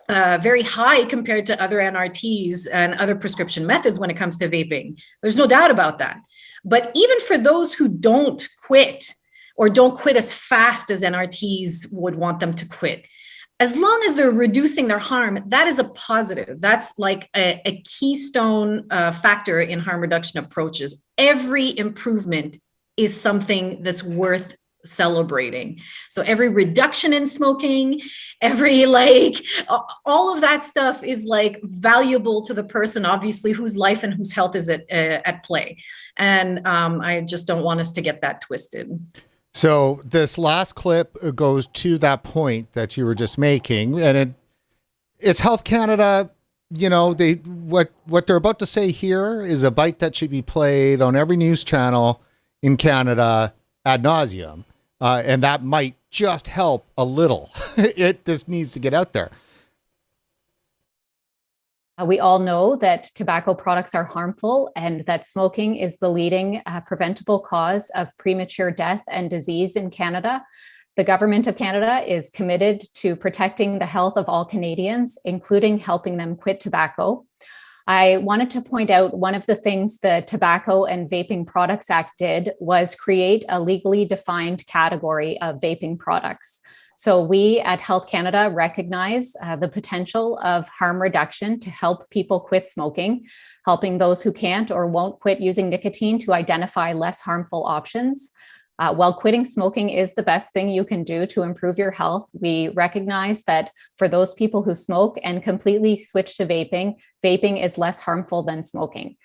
B: high compared to other NRTs and other prescription methods when it comes to vaping. There's no doubt about that. But even for those who don't quit, or don't quit as fast as NRTs would want them to quit, as long as they're reducing their harm, that is a positive. That's like a keystone factor in harm reduction approaches. Every improvement is something that's worth celebrating. So every reduction in smoking, all of that stuff is valuable to the person, obviously, whose life and whose health is at play. And I just don't want us to get that twisted.
A: So this last clip goes to that point that you were just making, and it's Health Canada. What they're about to say here is a bite that should be played on every news channel in Canada ad nauseum. And that might just help a little. This needs to get out there.
E: We all know that tobacco products are harmful, and that smoking is the leading preventable cause of premature death and disease in Canada. The government of Canada is committed to protecting the health of all Canadians, including helping them quit tobacco. I wanted to point out one of the things the Tobacco and Vaping Products Act did was create a legally defined category of vaping products. So we at Health Canada recognize the potential of harm reduction to help people quit smoking, helping those who can't or won't quit using nicotine to identify less harmful options. While quitting smoking is the best thing you can do to improve your health, we recognize that for those people who smoke and completely switch to vaping, vaping is less harmful than smoking.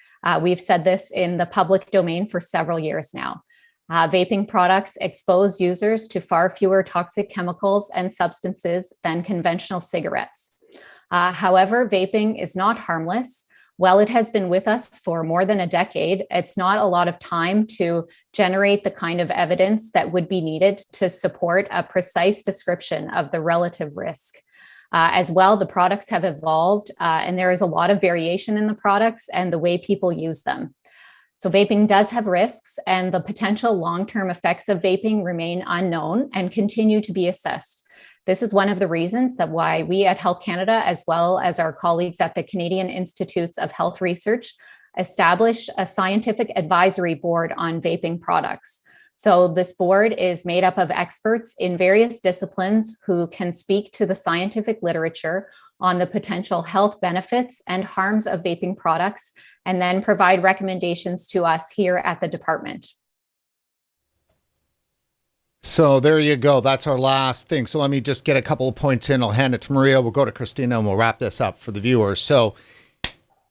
E: We've said this in the public domain for several years now. Vaping products expose users to far fewer toxic chemicals and substances than conventional cigarettes. However, vaping is not harmless. While it has been with us for more than a decade, it's not a lot of time to generate the kind of evidence that would be needed to support a precise description of the relative risk. As well, the products have evolved, and there is a lot of variation in the products and the way people use them. So vaping does have risks, and the potential long-term effects of vaping remain unknown and continue to be assessed. This is one of the reasons that why we at Health Canada, as well as our colleagues at the Canadian Institutes of Health Research, established a scientific advisory board on vaping products. So this board is made up of experts in various disciplines who can speak to the scientific literature on the potential health benefits and harms of vaping products, and then provide recommendations to us here at the department.
A: So there you go. That's our last thing. So let me just get a couple of points in. I'll hand it to Maria. We'll go to Christina and we'll wrap this up for the viewers. So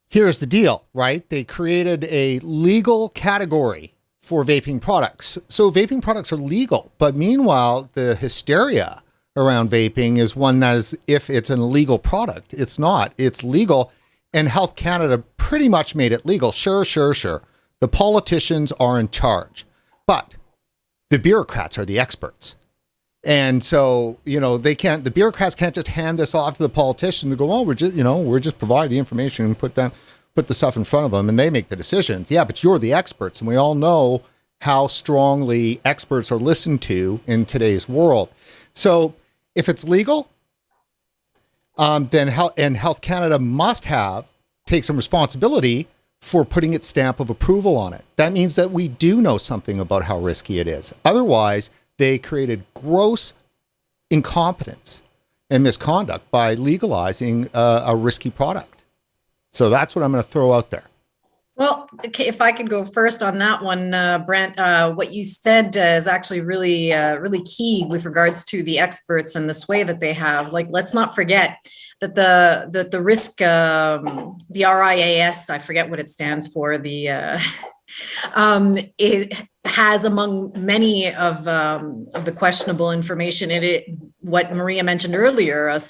A: here's the deal, right? They created a legal category for vaping products. So vaping products are legal, but meanwhile, the hysteria around vaping is one that is, if it's an illegal product, it's not. It's legal. And Health Canada pretty much made it legal. Sure. The politicians are in charge, but the bureaucrats are the experts. And so, the bureaucrats can't just hand this off to the politicians and go, oh, we're just provide the information and put the stuff in front of them and they make the decisions. Yeah, but you're the experts. And we all know how strongly experts are listened to in today's world. So if it's legal, then Health Canada must take some responsibility for putting its stamp of approval on it. That means that we do know something about how risky it is. Otherwise, they created gross incompetence and misconduct by legalizing a risky product. So that's what I'm going to throw out there.
B: Well, okay, if I could go first on that one, Brent, what you said is actually really, really key with regards to the experts and the sway that they have. Like, let's not forget that the risk, the RIAS, I forget what it stands for, it has among many of the questionable information in it, what Maria mentioned earlier, a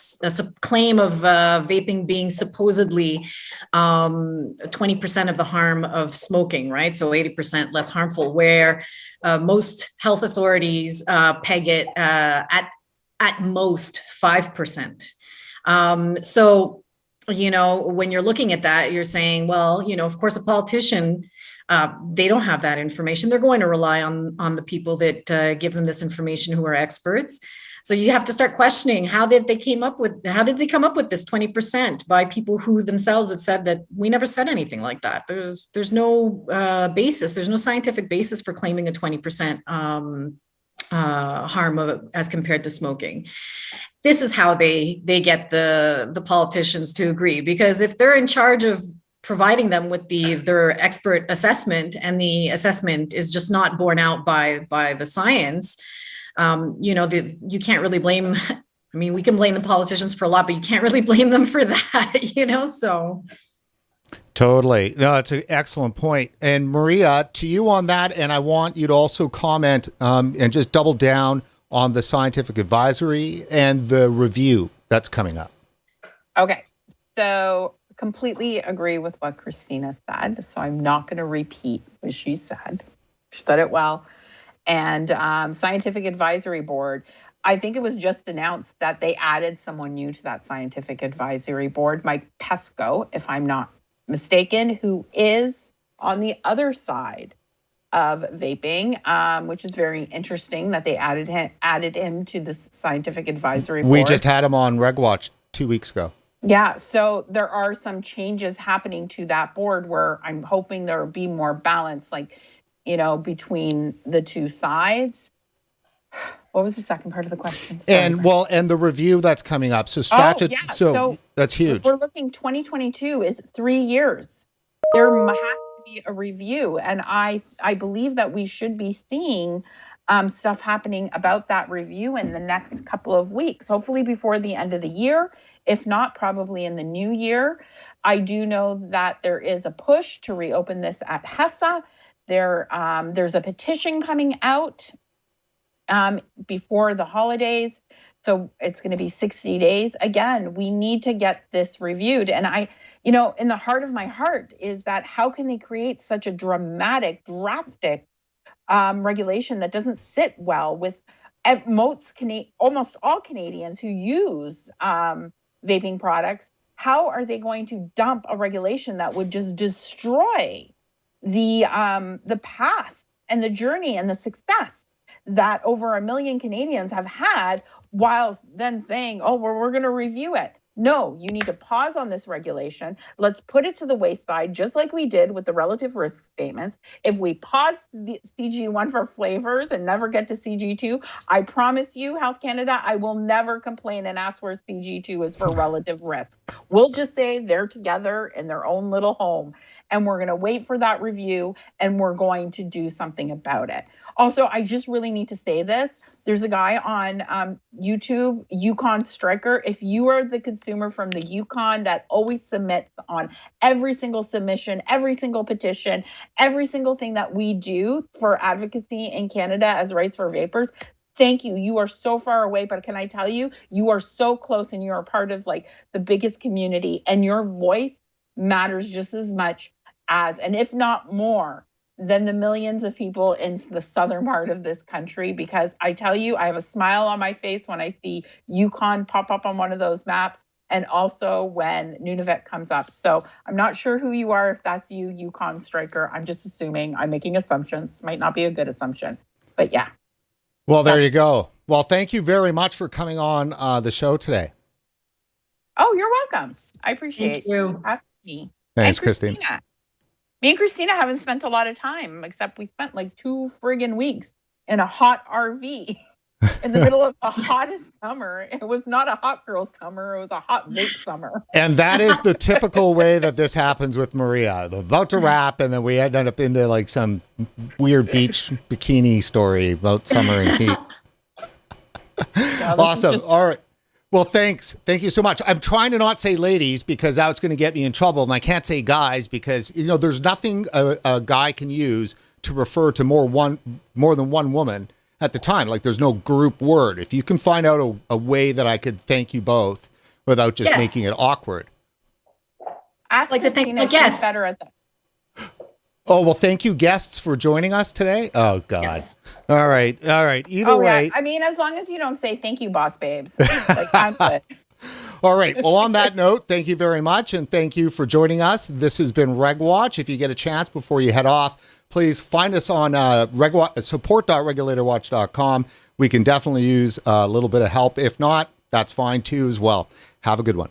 B: claim of vaping being supposedly 20% of the harm of smoking, right? So 80% less harmful, where most health authorities peg it at most 5%. So, when you're looking at that, you're saying, well, of course, a politician, they don't have that information. They're going to rely on the people that give them this information, who are experts. So you have to start questioning, how did they come up with this 20% by people who themselves have said that we never said anything like that. There's no basis. There's no scientific basis for claiming a 20% harm as compared to smoking. This is how they get the politicians to agree, because if they're in charge of providing them with their expert assessment, and the assessment is just not borne out by the science, you can't really blame. I mean, we can blame the politicians for a lot, but you can't really blame them for that, so.
A: Totally. No, it's an excellent point. And Maria, to you on that, and I want you to also comment and just double down on the scientific advisory and the review that's coming up.
C: Okay. So completely agree with what Christina said. So I'm not going to repeat what she said. She said it well. And Scientific Advisory Board, I think it was just announced that they added someone new to that Scientific Advisory Board, Mike Pesco, if I'm not mistaken, who is on the other side of vaping, which is very interesting that they added him to the Scientific Advisory Board.
A: We just had him on RegWatch 2 weeks ago.
C: Yeah, so there are some changes happening to that board where I'm hoping there will be more balance, between the two sides. What was the second part of the question? Sorry,
A: and the review that's coming up. So so that's huge.
C: We're looking 2022 is 3 years. There has to be a review, and I believe that we should be seeing stuff happening about that review in the next couple of weeks, hopefully before the end of the year, if not probably in the new year. I do know that there is a push to reopen this at HESA. There's a petition coming out before the holidays. So it's going to be 60 days. Again, we need to get this reviewed. And in the heart of my heart is that how can they create such a drastic regulation that doesn't sit well with almost all Canadians who use vaping products? How are they going to dump a regulation that would just destroy the path and the journey and the success that over 1 million Canadians have had, while then saying, oh, we're going to review it? No, you need to pause on this regulation. Let's put it to the wayside, just like we did with the relative risk statements. If we pause the CG1 for flavors and never get to CG2, I promise you, Health Canada, I will never complain and ask where CG2 is for relative risk. We'll just say they're together in their own little home, and we're going to wait for that review, and we're going to do something about it. Also, I just really need to say this. There's a guy on YouTube, Yukon Striker. If you are the consumer from the Yukon that always submits on every single submission, every single petition, every single thing that we do for advocacy in Canada as rights for vapers, thank you. You are so far away, but can I tell you, you are so close, and you are part of the biggest community, and your voice matters just as much as, and if not more, than the millions of people in the southern part of this country. Because I tell you, I have a smile on my face when I see Yukon pop up on one of those maps. and also when Nunavut comes up. So I'm not sure who you are, if that's you, Yukon Striker. I'm just assuming. I'm making assumptions. Might not be a good assumption, but yeah.
A: Well, there you go. Well, thank you very much for coming on the show today.
C: Oh, you're welcome. I appreciate
B: you.
C: having me.
A: Thanks,
C: And
A: Christine.
C: Me and Christina haven't spent a lot of time, except we spent like 2 friggin' weeks in a hot RV in the middle of the hottest summer. It was not a hot girl summer. It was a hot vape summer.
A: And that is the typical way that this happens with Maria. I'm about to wrap, and then we ended up into like some weird beach bikini story about summer and heat.
C: Yeah,
A: Awesome. All right. Well, thanks. Thank you so much. I'm trying to not say ladies because that's going to get me in trouble. And I can't say guys because, there's nothing a guy can use to refer to more than one woman at the time. Like there's no group word. If you can find out a way that I could thank you both without just making it awkward.
C: Ask
B: Like to thank
C: Christina,
B: my guests.
C: she's better at that.
A: Oh, well, thank you, guests, for joining us today. Oh, God.
B: Yes.
A: All right. Either way.
C: Yeah. I mean, as long as you don't say thank you, boss babes. Like, I'm good.
A: All right. Well, on that note, thank you very much. And thank you for joining us. This has been RegWatch. If you get a chance before you head off, please find us on support.regulatorwatch.com. We can definitely use a little bit of help. If not, that's fine too as well. Have a good one.